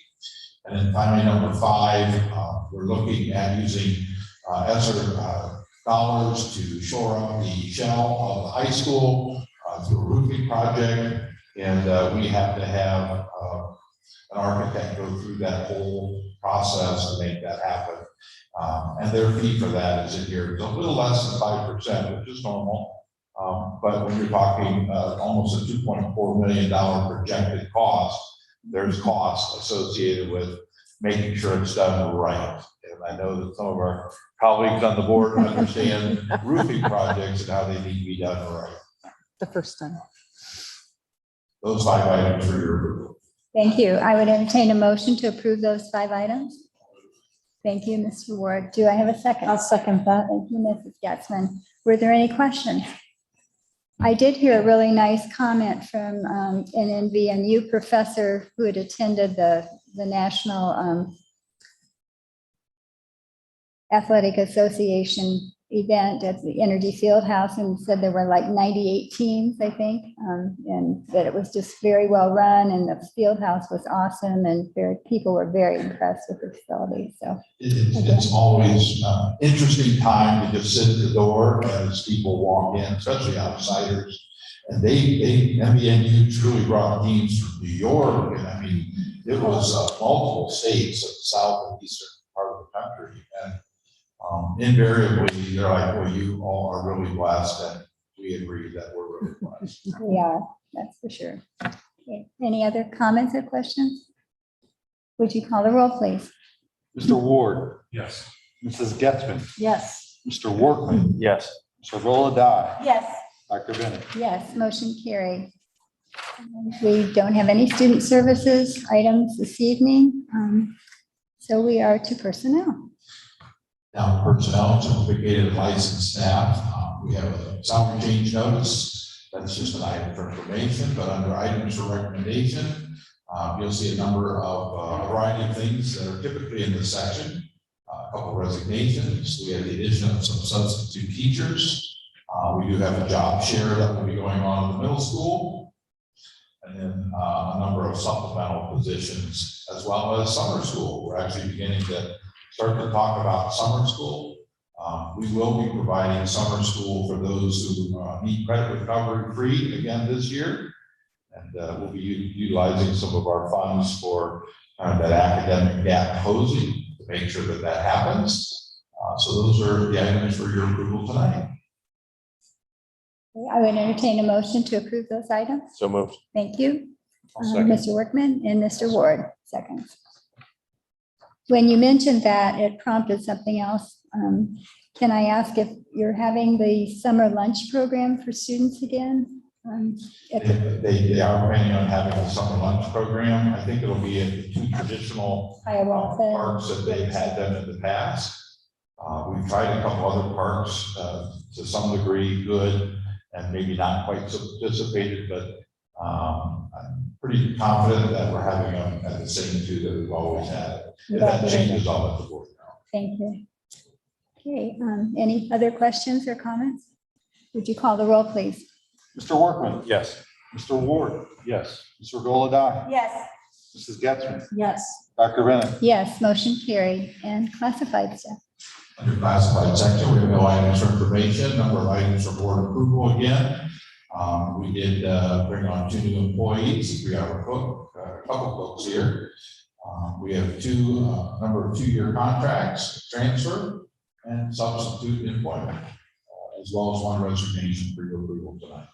And then finally, number 5, we're looking at using ESSER dollars to shore up the shell of the high school through a roofing project. And we have to have an architect go through that whole process to make that happen. And their fee for that is in here. It's a little less than 5%, which is normal. But when you're talking almost a $2.4 million projected cost, there's costs associated with making sure it's done right. And I know that some of our colleagues on the board understand roofing projects and how they need to be done right. The first time. Those 5 items for your approval. Thank you. I would entertain a motion to approve those 5 items. Thank you, Mr. Ward. Do I have a second? I'll second that. Thank you, Mrs. Getzman. Were there any questions? I did hear a really nice comment from an NVNU professor who had attended the National Athletic Association event at the Energy Fieldhouse, and said there were like 98 teams, I think, and that it was just very well run, and the Fieldhouse was awesome, and people were very impressed with the facility. So it's always interesting time to just sit at the door as people walk in, especially outsiders. And MVNU truly brought teams from New York, and I mean, it was multiple states of the south and eastern part of the country. And invariably, they're like, well, you all are really blessed, and we agree that we're really blessed. we are, that's for sure. Okay. Any other comments or questions? Would you call the roll, please? Mr. Ward. Yes. Mrs. Getzman. Yes. Mr. Workman. Yes. Mr. Rolla. Yes. Dr. Bennett. Yes, motion carried. We don't have any student services items this evening, so we are to personnel. Now, personnel, certificated and licensed staff, we have a salary change notice. That's just an item for information, but under items for recommendation, you'll see a number of a variety of things that are typically in this section. A couple of resignations. We have the addition of some substitute teachers. We do have a job share that will be going on in the middle school. And then a number of supplemental positions, as well as summer school. We're actually beginning to start to talk about summer school. We will be providing summer school for those who need credit recovery free again this year. And we'll be utilizing some of our funds for that academic gap closing to make sure that that happens. So those are the items for your approval tonight. I would entertain a motion to approve those items. So moved. Thank you. I'll second. Mr. Workman and Mr. Ward, seconds. When you mentioned that, it prompted something else. Can I ask if you're having the summer lunch program for students again? They are planning on having a summer lunch program. I think it'll be at the two traditional parks that they've had them in the past. We've tried a couple other parks to some degree good and maybe not quite so sophisticated, but I'm pretty confident that we're having them at the same two that we've always had. If that changes, I'll let the board know. Thank you. Okay, any other questions or comments? Would you call the roll, please? Mr. Workman. Yes. Mr. Ward. Yes. Mr. Golodai. Yes. Mrs. Getzmann. Yes. Dr. Bennett. Yes, motion carried. And classified staff. Under classified section, we have no items for information, number of items for board approval again. We did bring on 2 new employees. We have a couple folks here. We have number of 2-year contracts, transfer, and substitute employment, as well as 1 resignation for your approval tonight.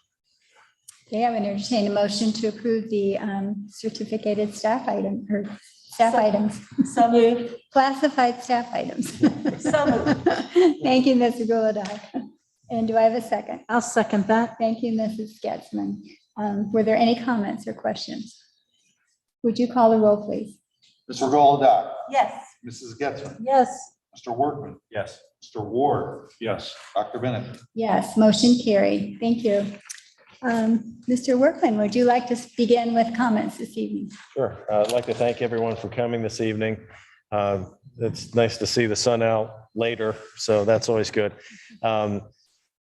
Okay, I would entertain a motion to approve the certificated staff item or staff items. So moved. Classified staff items. So moved. Thank you, Mr. Golodai. And do I have a second? I'll second that. Thank you, Mrs. Getzmann. Were there any comments or questions? Would you call the roll, please? Mr. Golodai. Yes. Mrs. Getzmann. Yes. Mr. Workman. Yes. Mr. Ward. Yes. Dr. Bennett. Yes, motion carried. Thank you. Mr. Workman, would you like to begin with comments this evening? Sure. I'd like to thank everyone for coming this evening. It's nice to see the sun out later, so that's always good.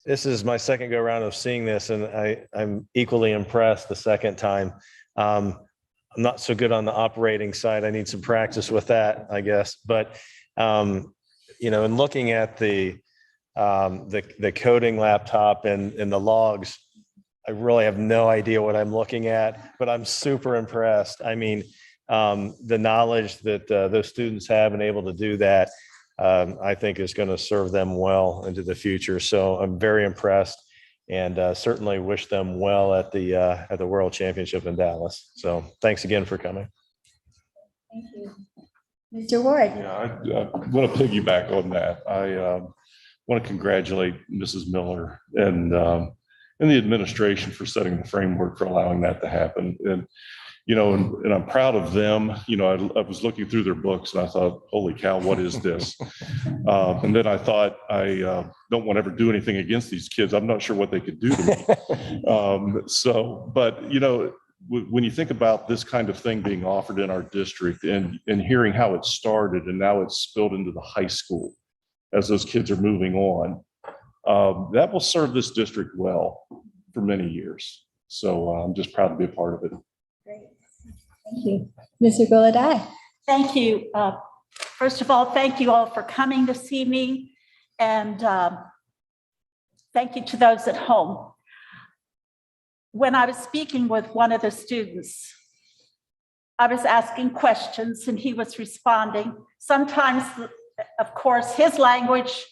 This is my second go around of seeing this, and I'm equally impressed the second time. I'm not so good on the operating side. I need some practice with that, I guess. But in looking at the coding laptop and the logs, I really have no idea what I'm looking at, but I'm super impressed. I mean, the knowledge that those students have and able to do that, I think is going to serve them well into the future. So I'm very impressed, and certainly wish them well at the World Championship in Dallas. So thanks again for coming. Thank you. Mr. Ward. Yeah, I want to piggyback on that. I want to congratulate Mrs. Miller and the administration for setting the framework for allowing that to happen. And and I'm proud of them. I was looking through their books and I thought, holy cow, what is this? And then I thought, I don't want to ever do anything against these kids. I'm not sure what they could do to me. But when you think about this kind of thing being offered in our district and hearing how it started and now it's spilled into the high school as those kids are moving on, that will serve this district well for many years. So I'm just proud to be a part of it. Great. Thank you. Mr. Golodai. Thank you. First of all, thank you all for coming this evening, and thank you to those at home. When I was speaking with one of the students, I was asking questions and he was responding. Sometimes, of course, his language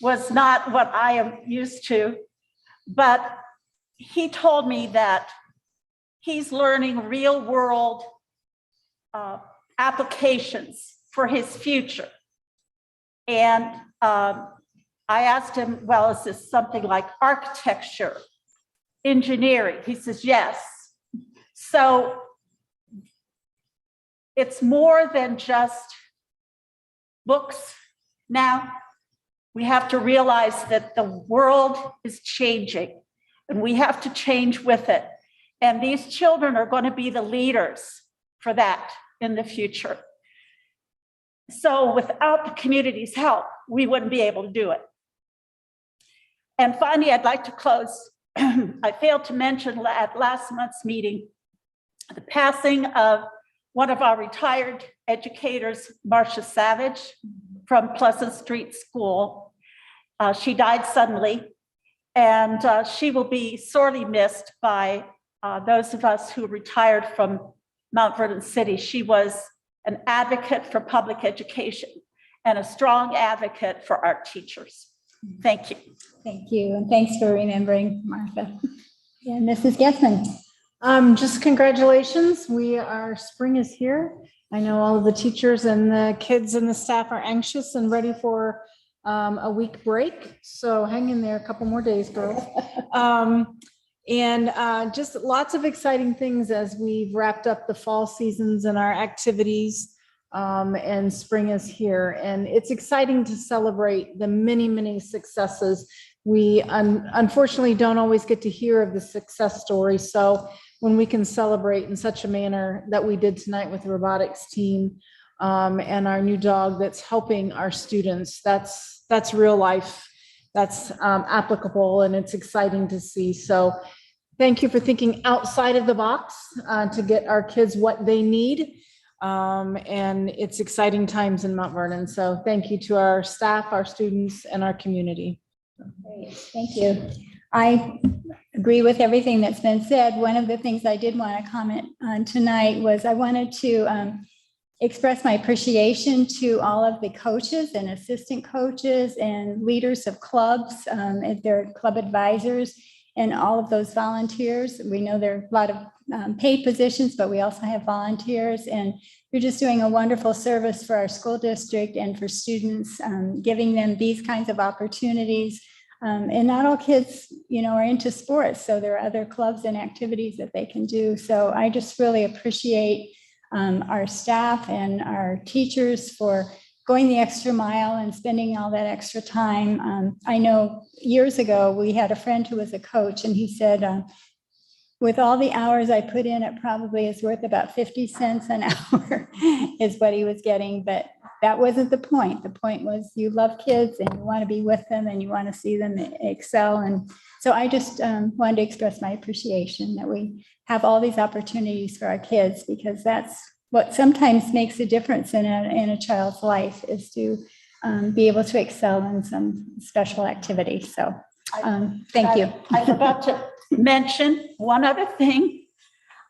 was not what I am used to, but he told me that he's learning real world applications for his future. And I asked him, well, is this something like architecture, engineering? He says, yes. So it's more than just books now. We have to realize that the world is changing and we have to change with it. And these children are going to be the leaders for that in the future. So without the community's help, we wouldn't be able to do it. And finally, I'd like to close. I failed to mention at last month's meeting the passing of one of our retired educators, Marcia Savage from Pleasant Street School. She died suddenly, and she will be sorely missed by those of us who retired from Mount Vernon City. She was an advocate for public education and a strong advocate for our teachers. Thank you. Thank you, and thanks for remembering, Martha. And Mrs. Getzman. Just congratulations. Spring is here. I know all of the teachers and the kids and the staff are anxious and ready for a week break. So hang in there a couple more days, girls. And just lots of exciting things as we've wrapped up the fall seasons and our activities. And spring is here, and it's exciting to celebrate the many, many successes. We unfortunately don't always get to hear of the success stories. So when we can celebrate in such a manner that we did tonight with the robotics team, and our new dog that's helping our students, that's real life. That's applicable, and it's exciting to see. So thank you for thinking outside of the box to get our kids what they need. And it's exciting times in Mount Vernon. So thank you to our staff, our students, and our community. Great, thank you. I agree with everything that's been said. One of the things I did want to comment on tonight was I wanted to express my appreciation to all of the coaches and assistant coaches and leaders of clubs, and their club advisors, and all of those volunteers. We know there are a lot of paid positions, but we also have volunteers, and you're just doing a wonderful service for our school district and for students, giving them these kinds of opportunities. And not all kids, are into sports, so there are other clubs and activities that they can do. So I just really appreciate our staff and our teachers for going the extra mile and spending all that extra time. I know years ago, we had a friend who was a coach, and he said, with all the hours I put in, it probably is worth about 50 cents an hour is what he was getting. But that wasn't the point. The point was you love kids and you want to be with them and you want to see them excel. And so I just wanted to express my appreciation that we have all these opportunities for our kids, because that's what sometimes makes a difference in a child's life, is to be able to excel in some special activity. So thank you. I forgot to mention one other thing.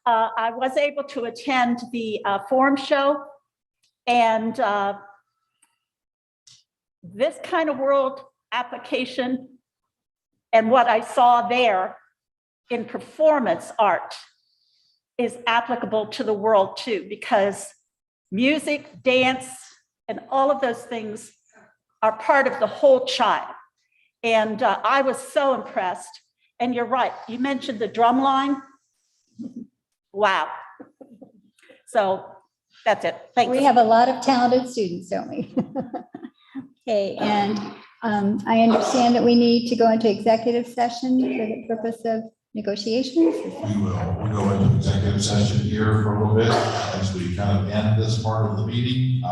I was able to attend the forum show, and this kind of world application and what I saw there in performance art is applicable to the world too, because music, dance, and all of those things are part of the whole child. And I was so impressed. And you're right, you mentioned the drum line. Wow. So that's it. Thanks. We have a lot of talented students, don't we? Okay, and I understand that we need to go into executive session for the purpose of negotiations. We'll go into executive session here for a little bit as we kind of end this part of the meeting.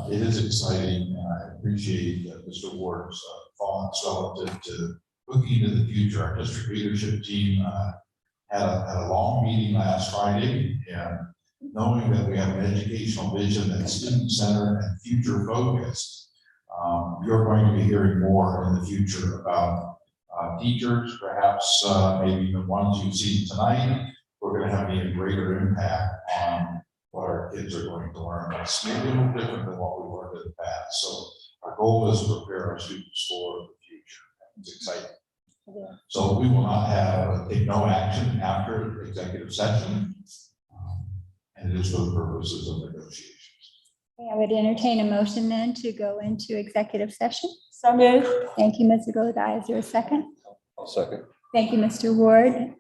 It is exciting, and I appreciate Mr. Ward's thoughts relative to looking into the future. Our district leadership team had a long meeting last Friday, and knowing that we have an educational vision that's student-centered and future-focused, you're going to be hearing more in the future about teachers, perhaps maybe the ones you've seen tonight. We're going to have an even greater impact on what our kids are going to learn. It's maybe a little different than what we learned in the past. So our goal is to prepare our students for the future. It's exciting. So we will not take no action after executive session, and it is for the purposes of negotiations. I would entertain a motion then to go into executive session. So moved. Thank you, Ms. Agoda. Is there a second? I'll second. Thank you, Mr. Ward.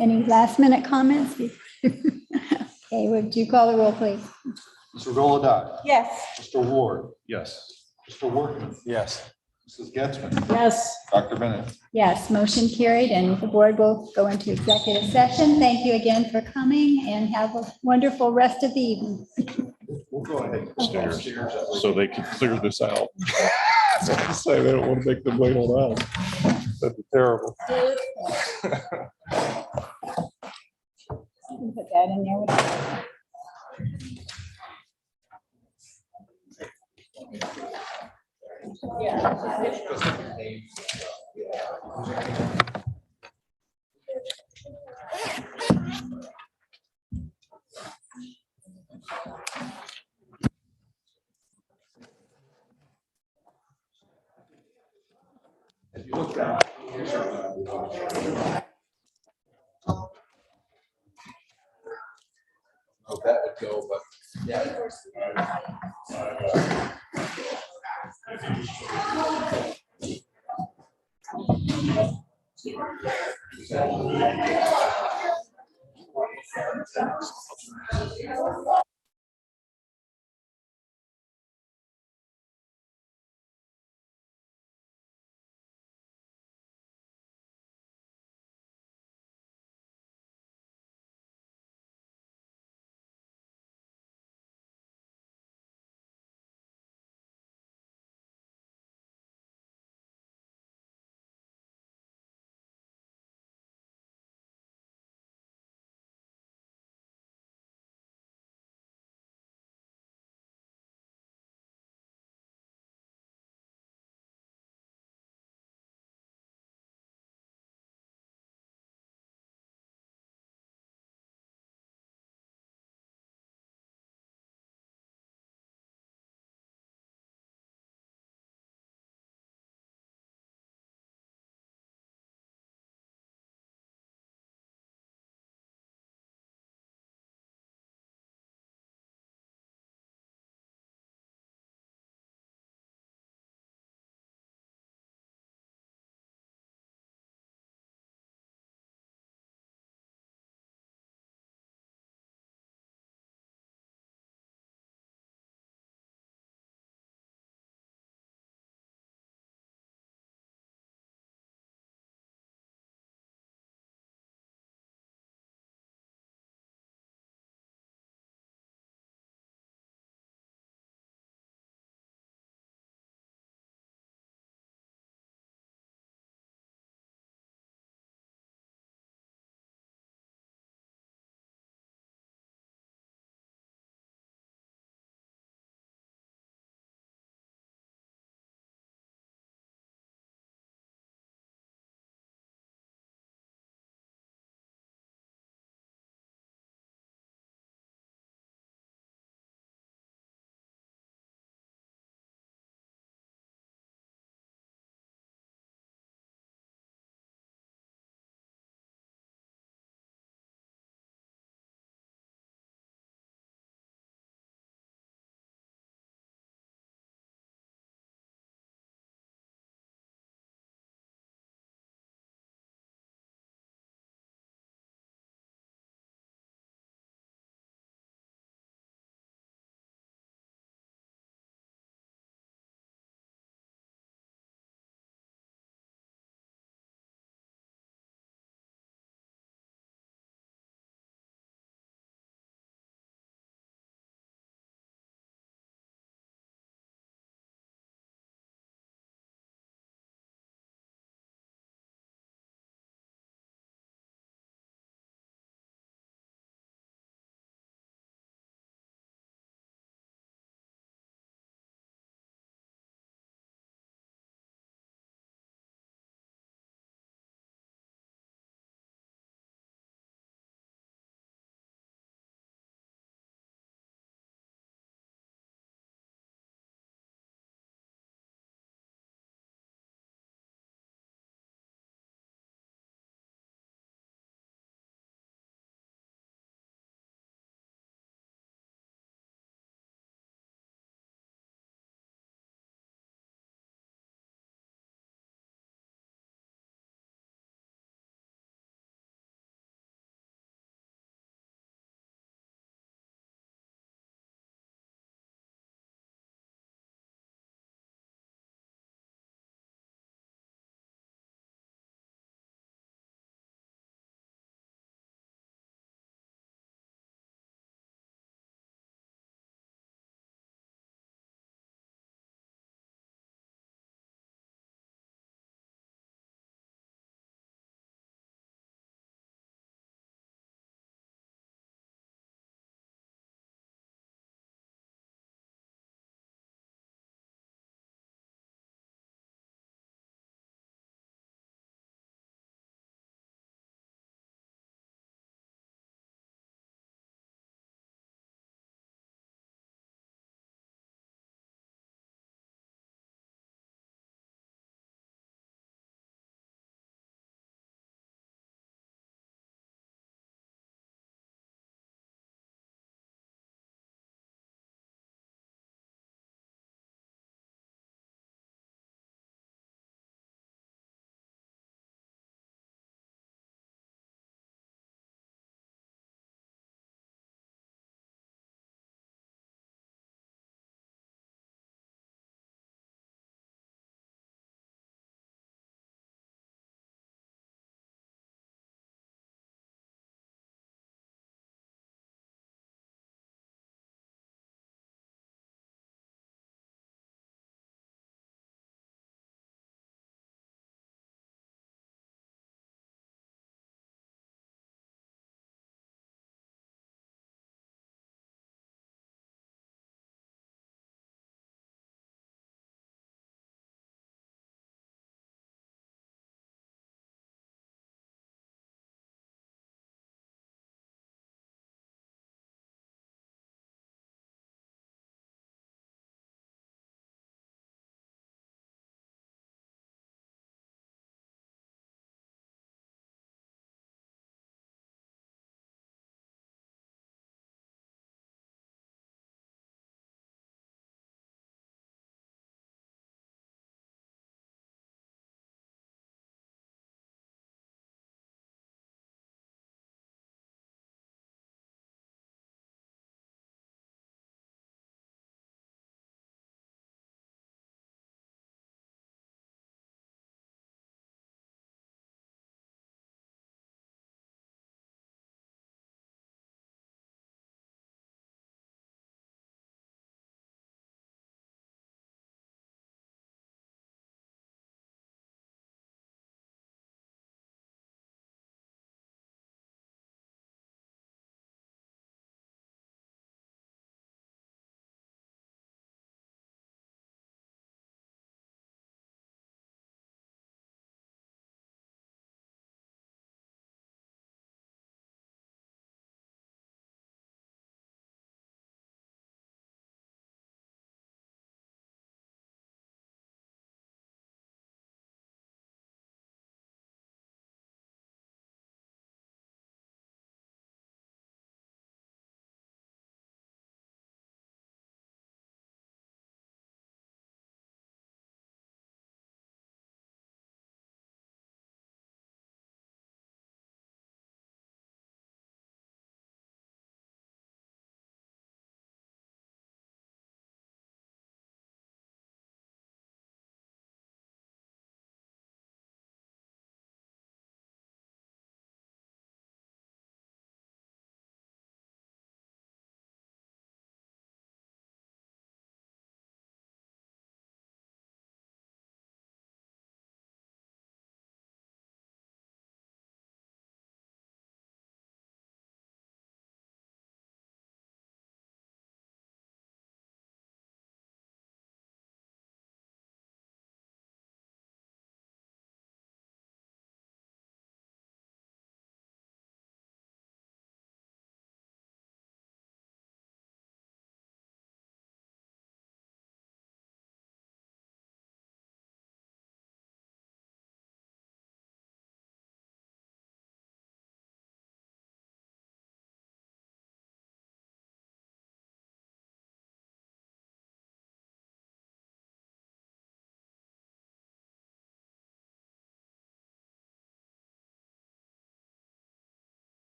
Any last minute comments? Okay, would you call the roll, please? Mr. Golodat. Yes. Mr. Ward. Yes. Mr. Workman. Yes. Mrs. Getzman. Yes. Dr. Bennett. Yes, motion carried, and the board will go into executive session. Thank you again for coming, and have a wonderful rest of the evening. We'll go ahead. Stairs, so they can clear this out. Say they don't want to make them wait on us. That'd be terrible. You can put that in there. If you look down, here's our. Hope that would go, but yeah.